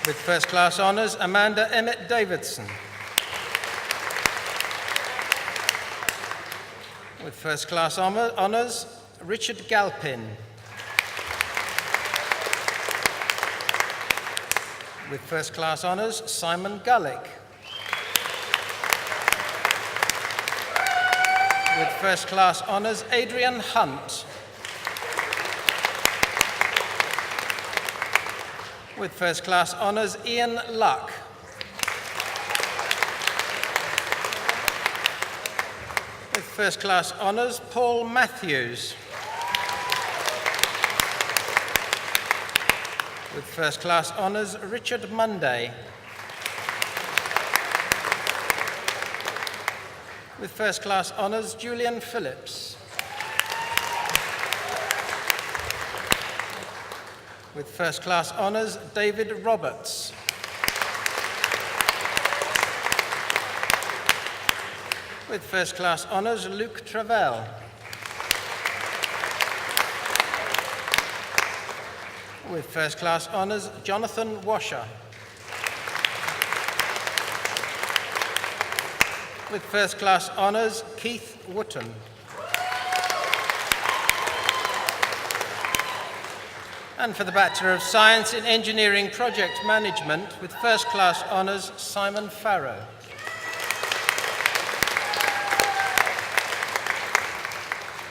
With first-class honours, Amanda Emmett Davidson. With first-class honours, Richard Galpin. With first-class honours, Simon Gullick. With first-class honours, Adrian Hunt. With first-class honours, Ian Luck. With first-class honours, Paul Matthews. With first-class honours, Richard Monday. With first-class honours, Julian Phillips. With first-class honours, David Roberts. With first-class honours, Luke Travell. With first-class honours, Jonathan Washer. With first-class honours, Keith Wotton. And for the Bachelor of Science in Engineering Project Management, with first-class honours, Simon Farrow.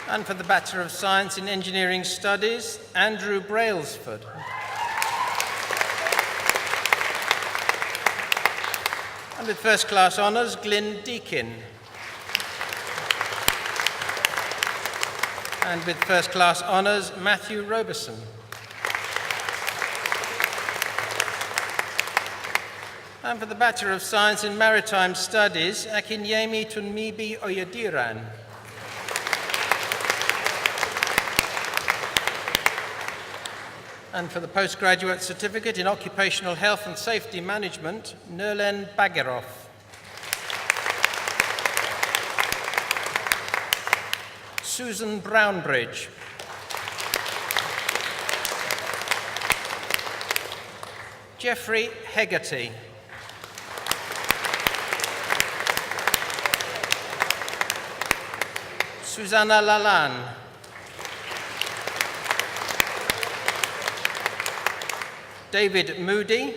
And for the Bachelor of Science in Engineering Studies, Andrew Brailsford. And with first-class honours, Glyn Deakin. And with first-class honours, Matthew Robeson. And for the Bachelor of Science in Maritime Studies, Akinyemi Tunmibi Oyediran. And for the Postgraduate Certificate in Occupational Health and Safety Management, Nerlen Bagerov. Susan Brownbridge. Jeffrey Hegarty. Susanna Lalanne. David Moody,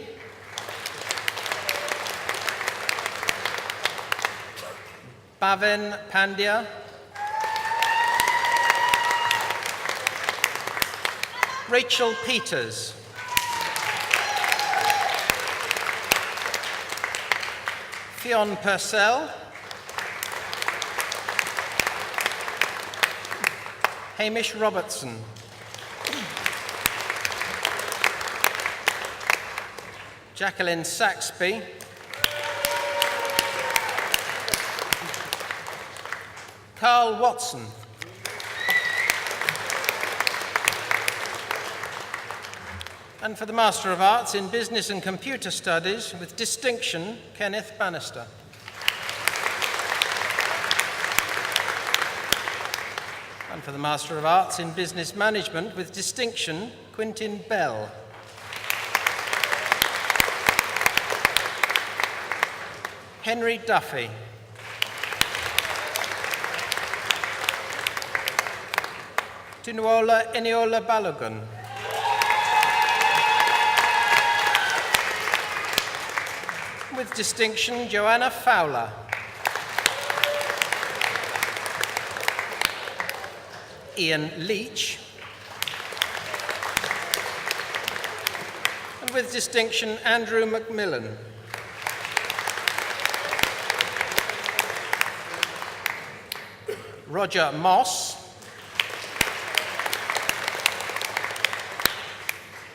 Bhavin Pandya, Rachel Peters, Fionn Purcell, Hamish Robertson, Jacqueline Saxby, Carl Watson, and for the Master of Arts in Business and Computer Studies with distinction, Kenneth Bannister. And for the Master of Arts in Business Management with distinction, Quintin Bell. Henry Duffy. Tinuola Eniola Balogun. With distinction, Joanna Fowler. Ian Leach. And with distinction, Andrew Macmillan. Roger Moss.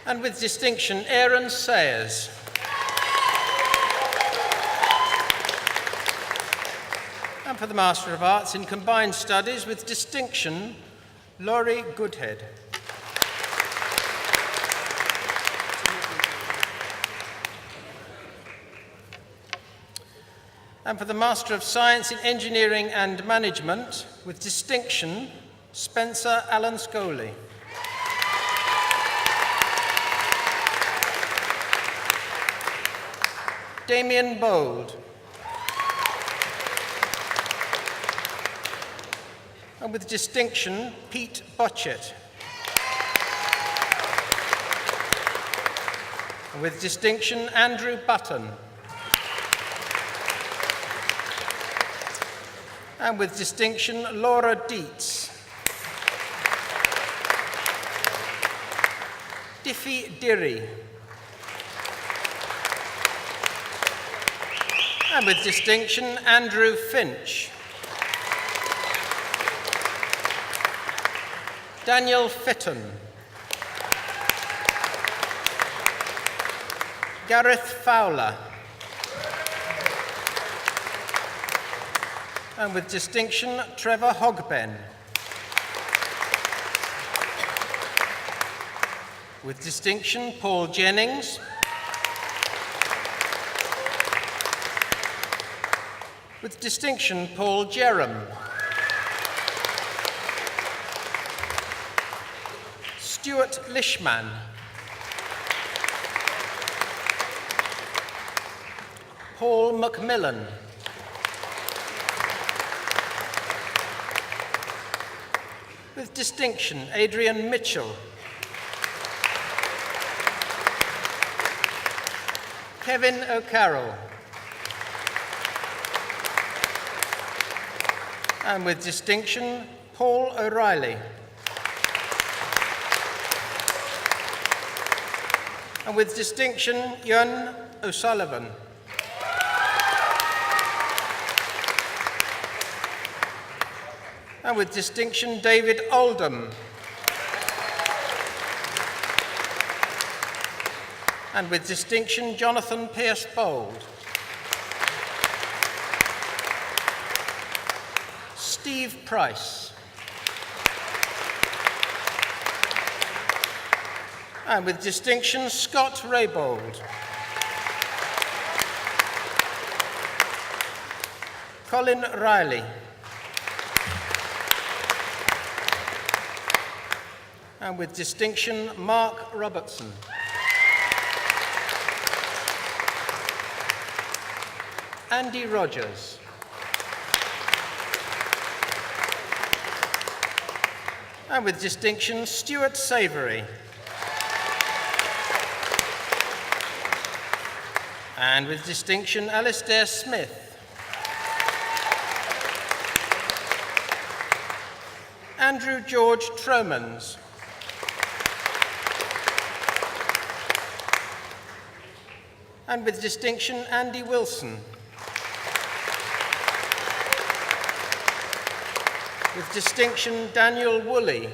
And with distinction, Aaron Sayers. And for the Master of Arts in Combined Studies with distinction, Laurie Goodhead. And for the Master of Science in Engineering and Management with distinction, Spencer Allen Scoley. Damien Bold. And with distinction, Pete Botchett. And with distinction, Andrew Button. And with distinction, Laura Dietz. Diffie Dirry. And with distinction, Andrew Finch. Daniel Fitton. Gareth Fowler. And with distinction, Trevor Hogben. With distinction, Paul Jennings. With distinction, Paul Jerram. Stuart Lishman. Paul Macmillan. With distinction, Adrian Mitchell. Kevin O'Carroll. And with distinction, Paul O'Reilly. And with distinction, Ewan O'Sullivan. And with distinction, David Oldham. And with distinction, Jonathan Pierce-Bold. Steve Price. And with distinction, Scott Raybould. Colin Riley. And with distinction, Mark Robertson. Andy Rogers. And with distinction, Stuart Savoury. And with distinction, Alistair Smith. Andrew George Tromans. And with distinction, Andy Wilson. With distinction, Daniel Woolley.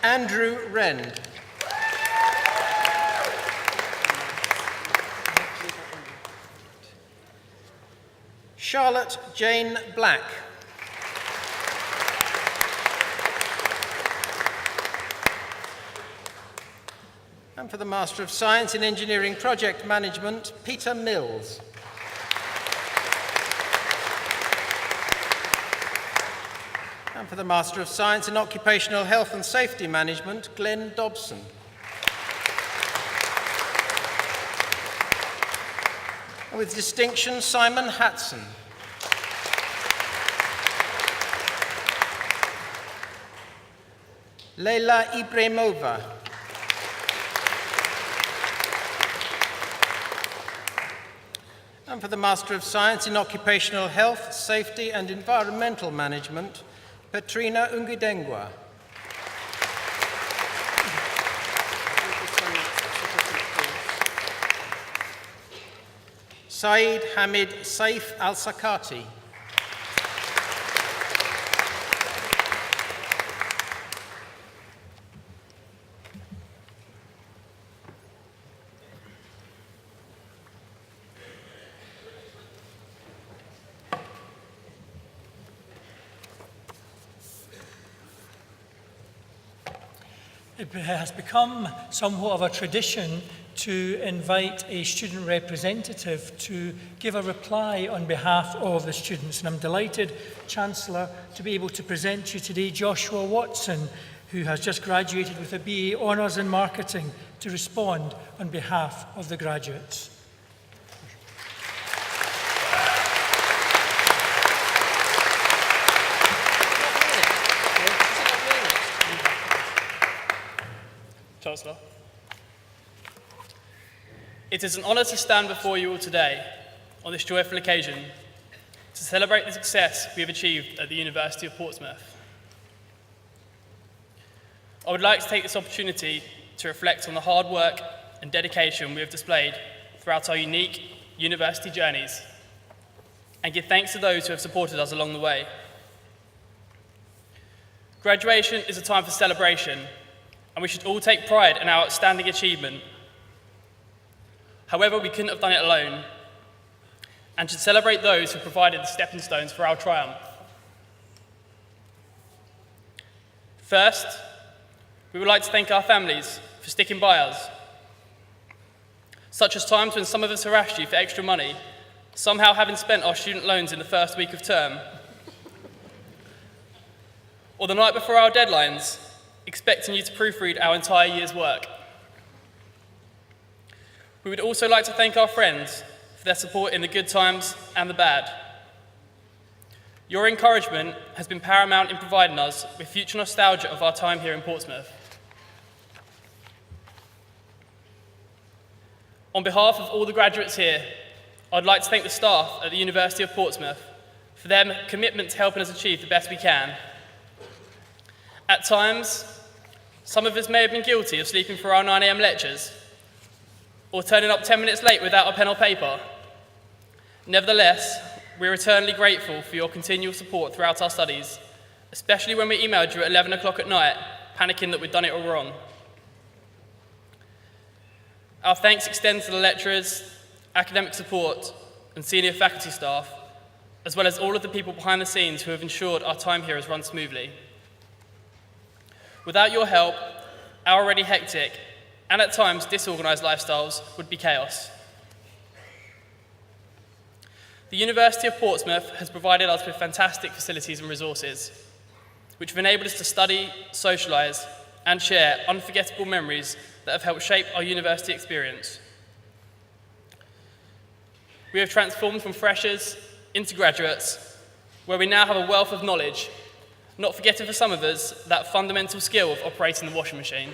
Andrew Wren. Charlotte Jane Black. And for the Master of Science in Engineering Project Management, Peter Mills. And for the Master of Science in Occupational Health and Safety Management, Glenn Dobson. And with distinction, Simon Hatson. Leila Ibrahimova. And for the Master of Science in Occupational Health, Safety and Environmental Management, Petrina Ungidengwa. Saeed Hamid Saif Al-Sakati. It has become somewhat of a tradition to invite a student representative to give a reply on behalf of the students. And I'm delighted, Chancellor, to be able to present to you today Joshua Watson, who has just graduated with a BA Honours in Marketing, to respond on behalf of the graduates. Chancellor. It is an honour to stand before you all today on this joyful occasion to celebrate the success we have achieved at the University of Portsmouth. I would like to take this opportunity to reflect on the hard work and dedication we have displayed throughout our unique university journeys and give thanks to those who have supported us along the way. Graduation is a time for celebration, and we should all take pride in our outstanding achievement. However, we couldn't have done it alone, and should celebrate those who provided the stepping stones for our triumph. First, we would like to thank our families for sticking by us, such as times when some of us harassed you for extra money, somehow having spent our student loans in the first week of term, or the night before our deadlines, expecting you to proofread our entire year's work. We would also like to thank our friends for their support in the good times and the bad. Your encouragement has been paramount in providing us with future nostalgia of our time here in Portsmouth. On behalf of all the graduates here, I'd like to thank the staff at the University of Portsmouth for their commitment to helping us achieve the best we can. At times, some of us may have been guilty of sleeping through our 9 a.m. lectures, or turning up 10 minutes late without a pen or paper. Nevertheless, we're eternally grateful for your continual support throughout our studies, especially when we emailed you at 11 o'clock at night, panicking that we'd done it all wrong. Our thanks extend to the lecturers, academic support, and senior faculty staff, as well as all of the people behind the scenes who have ensured our time here has run smoothly. Without your help, our already hectic and at times disorganised lifestyles would be chaos. The University of Portsmouth has provided us with fantastic facilities and resources, which have enabled us to study, socialise, and share unforgettable memories that have helped shape our university experience. We have transformed from freshers into graduates, where we now have a wealth of knowledge, not forgetting for some of us that fundamental skill of operating the washing machine.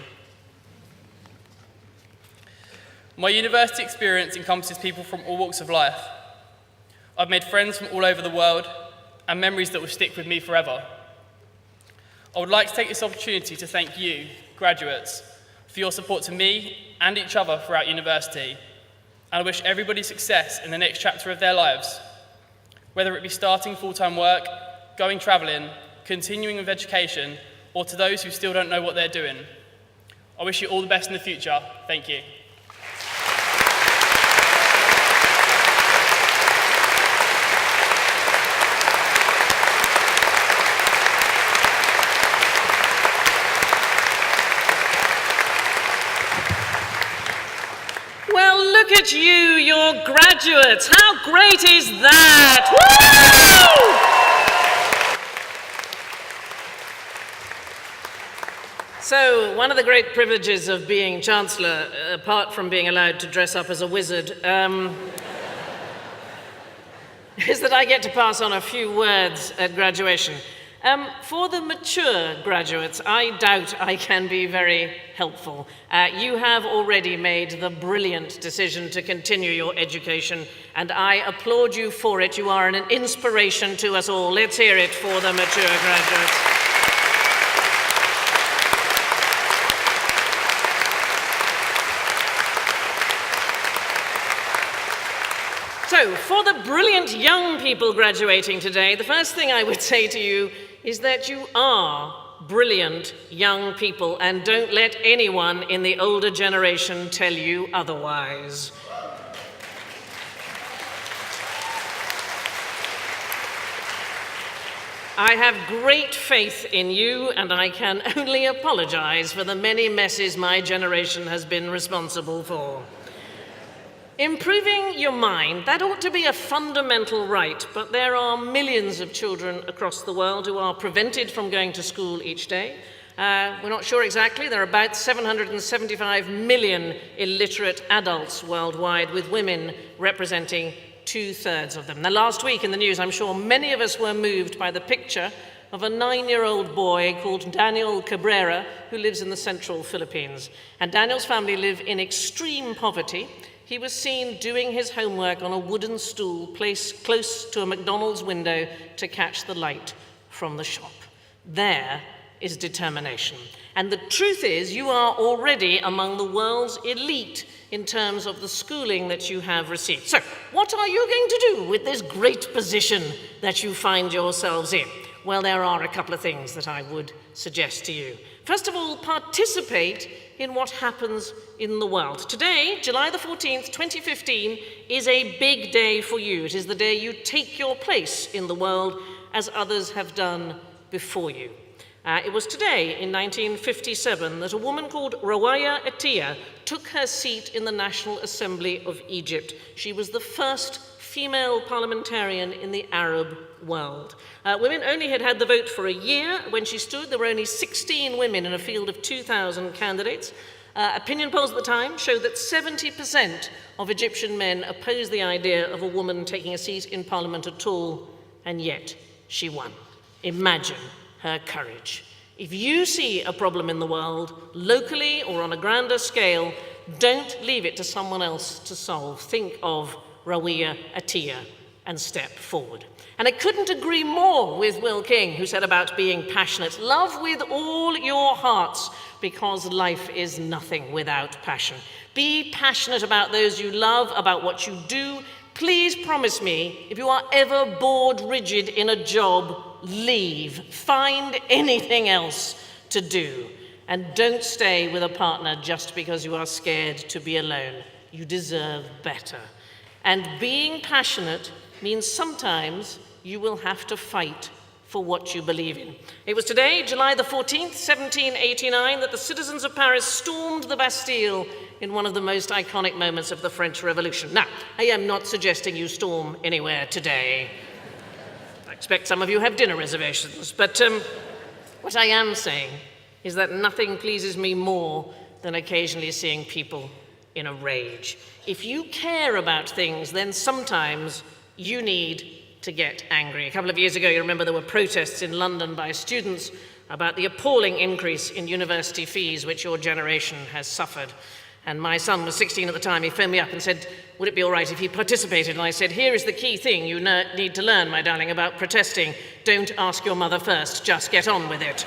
My university experience encompasses people from all walks of life. I've made friends from all over the world and memories that will stick with me forever. I would like to take this opportunity to thank you, graduates, for your support to me and each other throughout university, and I wish everybody success in the next chapter of their lives, whether it be starting full-time work, going travelling, continuing with education, or to those who still don't know what they're doing. I wish you all the best in the future. Thank you. Well, look at you, your graduates. How great is that? Woo! So, one of the great privileges of being Chancellor, apart from being allowed to dress up as a wizard, is that I get to pass on a few words at graduation. For the mature graduates, I doubt I can be very helpful. You have already made the brilliant decision to continue your education, and I applaud you for it. You are an inspiration to us all. Let's hear it for the mature graduates. So, for the brilliant young people graduating today, the first thing I would say to you is that you are brilliant young people, and don't let anyone in the older generation tell you otherwise. I have great faith in you, and I can only apologize for the many messes my generation has been responsible for. Improving your mind, that ought to be a fundamental right, but there are millions of children across the world who are prevented from going to school each day. We're not sure exactly. There are about 775 million illiterate adults worldwide, with women representing 2/3 of them. Now, last week in the news, I'm sure many of us were moved by the picture of a 9-year-old boy called Daniel Cabrera, who lives in the central Philippines. And Daniel's family live in extreme poverty. He was seen doing his homework on a wooden stool placed close to a McDonald's window to catch the light from the shop. There is determination. And the truth is, you are already among the world's elite in terms of the schooling that you have received. So, what are you going to do with this great position that you find yourselves in? Well, there are a couple of things that I would suggest to you. First of all, participate in what happens in the world. Today, July the 14th, 2015, is a big day for you. It is the day you take your place in the world as others have done before you. It was today, in 1957, that a woman called Rawaya Atiyah took her seat in the National Assembly of Egypt. She was the first female parliamentarian in the Arab world. Women only had the vote for a year. When she stood, there were only 16 women in a field of 2,000 candidates. Opinion polls at the time showed that 70% of Egyptian men opposed the idea of a woman taking a seat in parliament at all, and yet she won. Imagine her courage. If you see a problem in the world, locally or on a grander scale, don't leave it to someone else to solve. Think of Rawaya Atiyah and step forward. And I couldn't agree more with Will King, who said about being passionate. Love with all your hearts, because life is nothing without passion. Be passionate about those you love, about what you do. Please promise me, if you are ever bored rigid in a job, leave. Find anything else to do. And don't stay with a partner just because you are scared to be alone. You deserve better. And being passionate means sometimes you will have to fight for what you believe in. It was today, July the 14th, 1789, that the citizens of Paris stormed the Bastille in one of the most iconic moments of the French Revolution. Now, I am not suggesting you storm anywhere today. I expect some of you have dinner reservations, but what I am saying is that nothing pleases me more than occasionally seeing people in a rage. If you care about things, then sometimes you need to get angry. A couple of years ago, you remember there were protests in London by students about the appalling increase in university fees which your generation has suffered. And my son was 16 at the time. He phoned me up and said, would it be all right if he participated? And I said, here is the key thing you need to learn, my darling, about protesting. Don't ask your mother first, just get on with it.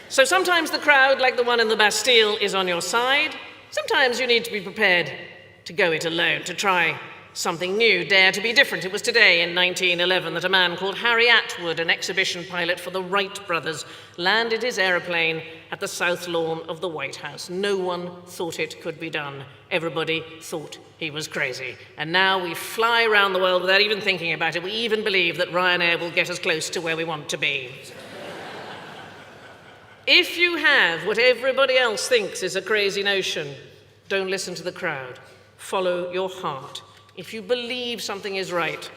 So sometimes the crowd, like the one in the Bastille, is on your side. Sometimes you need to be prepared to go it alone, to try something new, dare to be different. It was today in 1911 that a man called Harry Atwood, an exhibition pilot for the Wright brothers, landed his aeroplane at the south lawn of the White House. No one thought it could be done. Everybody thought he was crazy. And now we fly around the world without even thinking about it. We even believe that Ryanair will get us close to where we want to be. If you have what everybody else thinks is a crazy notion, don't listen to the crowd. Follow your heart. If you believe something is right,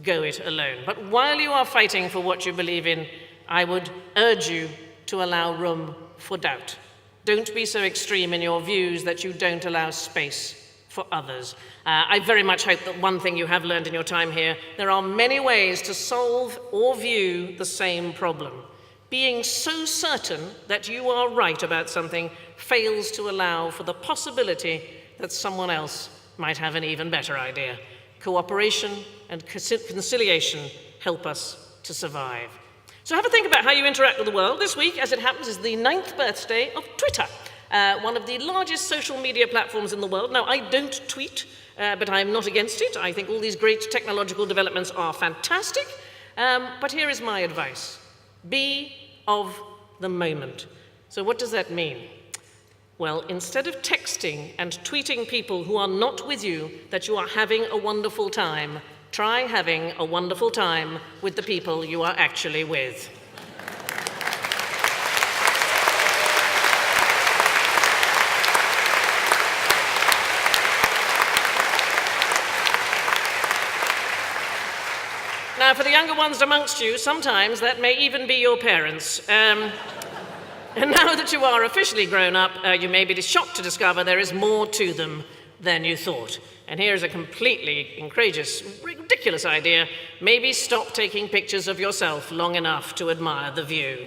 go it alone. But while you are fighting for what you believe in, I would urge you to allow room for doubt. Don't be so extreme in your views that you don't allow space for others. I very much hope that one thing you have learned in your time here, there are many ways to solve or view the same problem. Being so certain that you are right about something fails to allow for the possibility that someone else might have an even better idea. Cooperation and conciliation help us to survive. So have a think about how you interact with the world. This week, as it happens, is the 9th birthday of Twitter, one of the largest social media platforms in the world. Now, I don't tweet, but I'm not against it. I think all these great technological developments are fantastic. But here is my advice. Be of the moment. So what does that mean? Well, instead of texting and tweeting people who are not with you that you are having a wonderful time, try having a wonderful time with the people you are actually with. Now, for the younger ones amongst you, sometimes that may even be your parents. And now that you are officially grown up, you may be shocked to discover there is more to them than you thought. And here's a completely outrageous, ridiculous idea. Maybe stop taking pictures of yourself long enough to admire the view.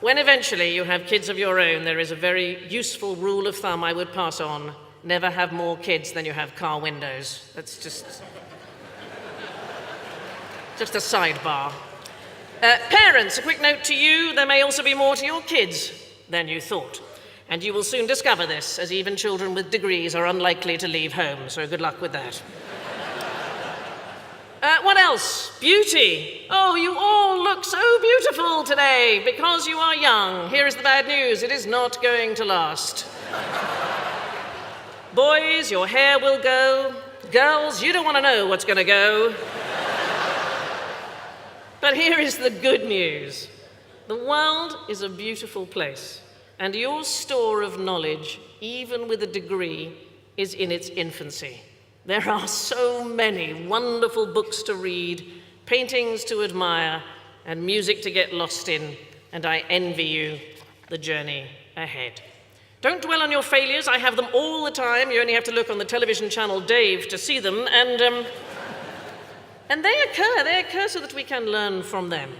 When eventually you have kids of your own, there is a very useful rule of thumb I would pass on. Never have more kids than you have car windows. That's just a sidebar. Parents, a quick note to you, there may also be more to your kids than you thought. And you will soon discover this, as even children with degrees are unlikely to leave home, so good luck with that. What else? Beauty. Oh, you all look so beautiful today because you are young. Here is the bad news, it is not going to last. Boys, your hair will go. Girls, you don't want to know what's going to go. But here is the good news. The world is a beautiful place, and your store of knowledge, even with a degree, is in its infancy. There are so many wonderful books to read, paintings to admire, and music to get lost in, and I envy you the journey ahead. Don't dwell on your failures. I have them all the time. You only have to look on the television channel Dave to see them, and they occur so that we can learn from them.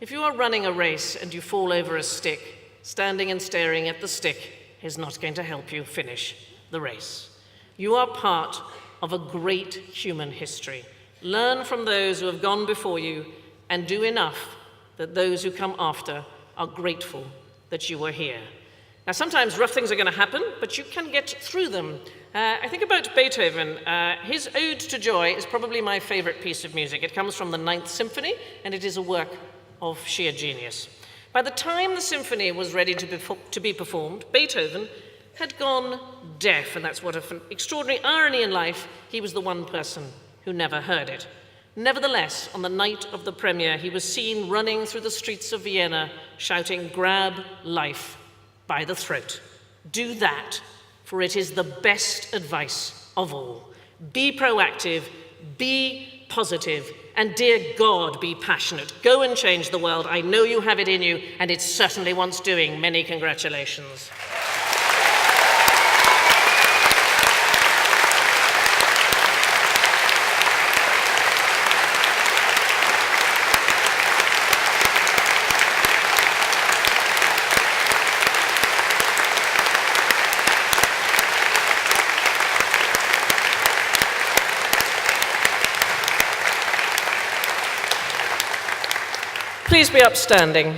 If you are running a race and you fall over a stick, standing and staring at the stick is not going to help you finish the race. You are part of a great human history. Learn from those who have gone before you and do enough that those who come after are grateful that you were here. Now, sometimes rough things are going to happen, but you can get through them. I think about Beethoven. His Ode to Joy is probably my favorite piece of music. It comes from the 9th Symphony, and it is a work of sheer genius. By the time the symphony was ready to be performed, Beethoven had gone deaf, and that's what an extraordinary irony in life. He was the one person who never heard it. Nevertheless, on the night of the premiere, he was seen running through the streets of Vienna, shouting, "Grab life by the throat." Do that, for it is the best advice of all. Be proactive, be positive, and dear God, be passionate. Go and change the world. I know you have it in you, and it certainly wants doing. Many congratulations. please be upstanding?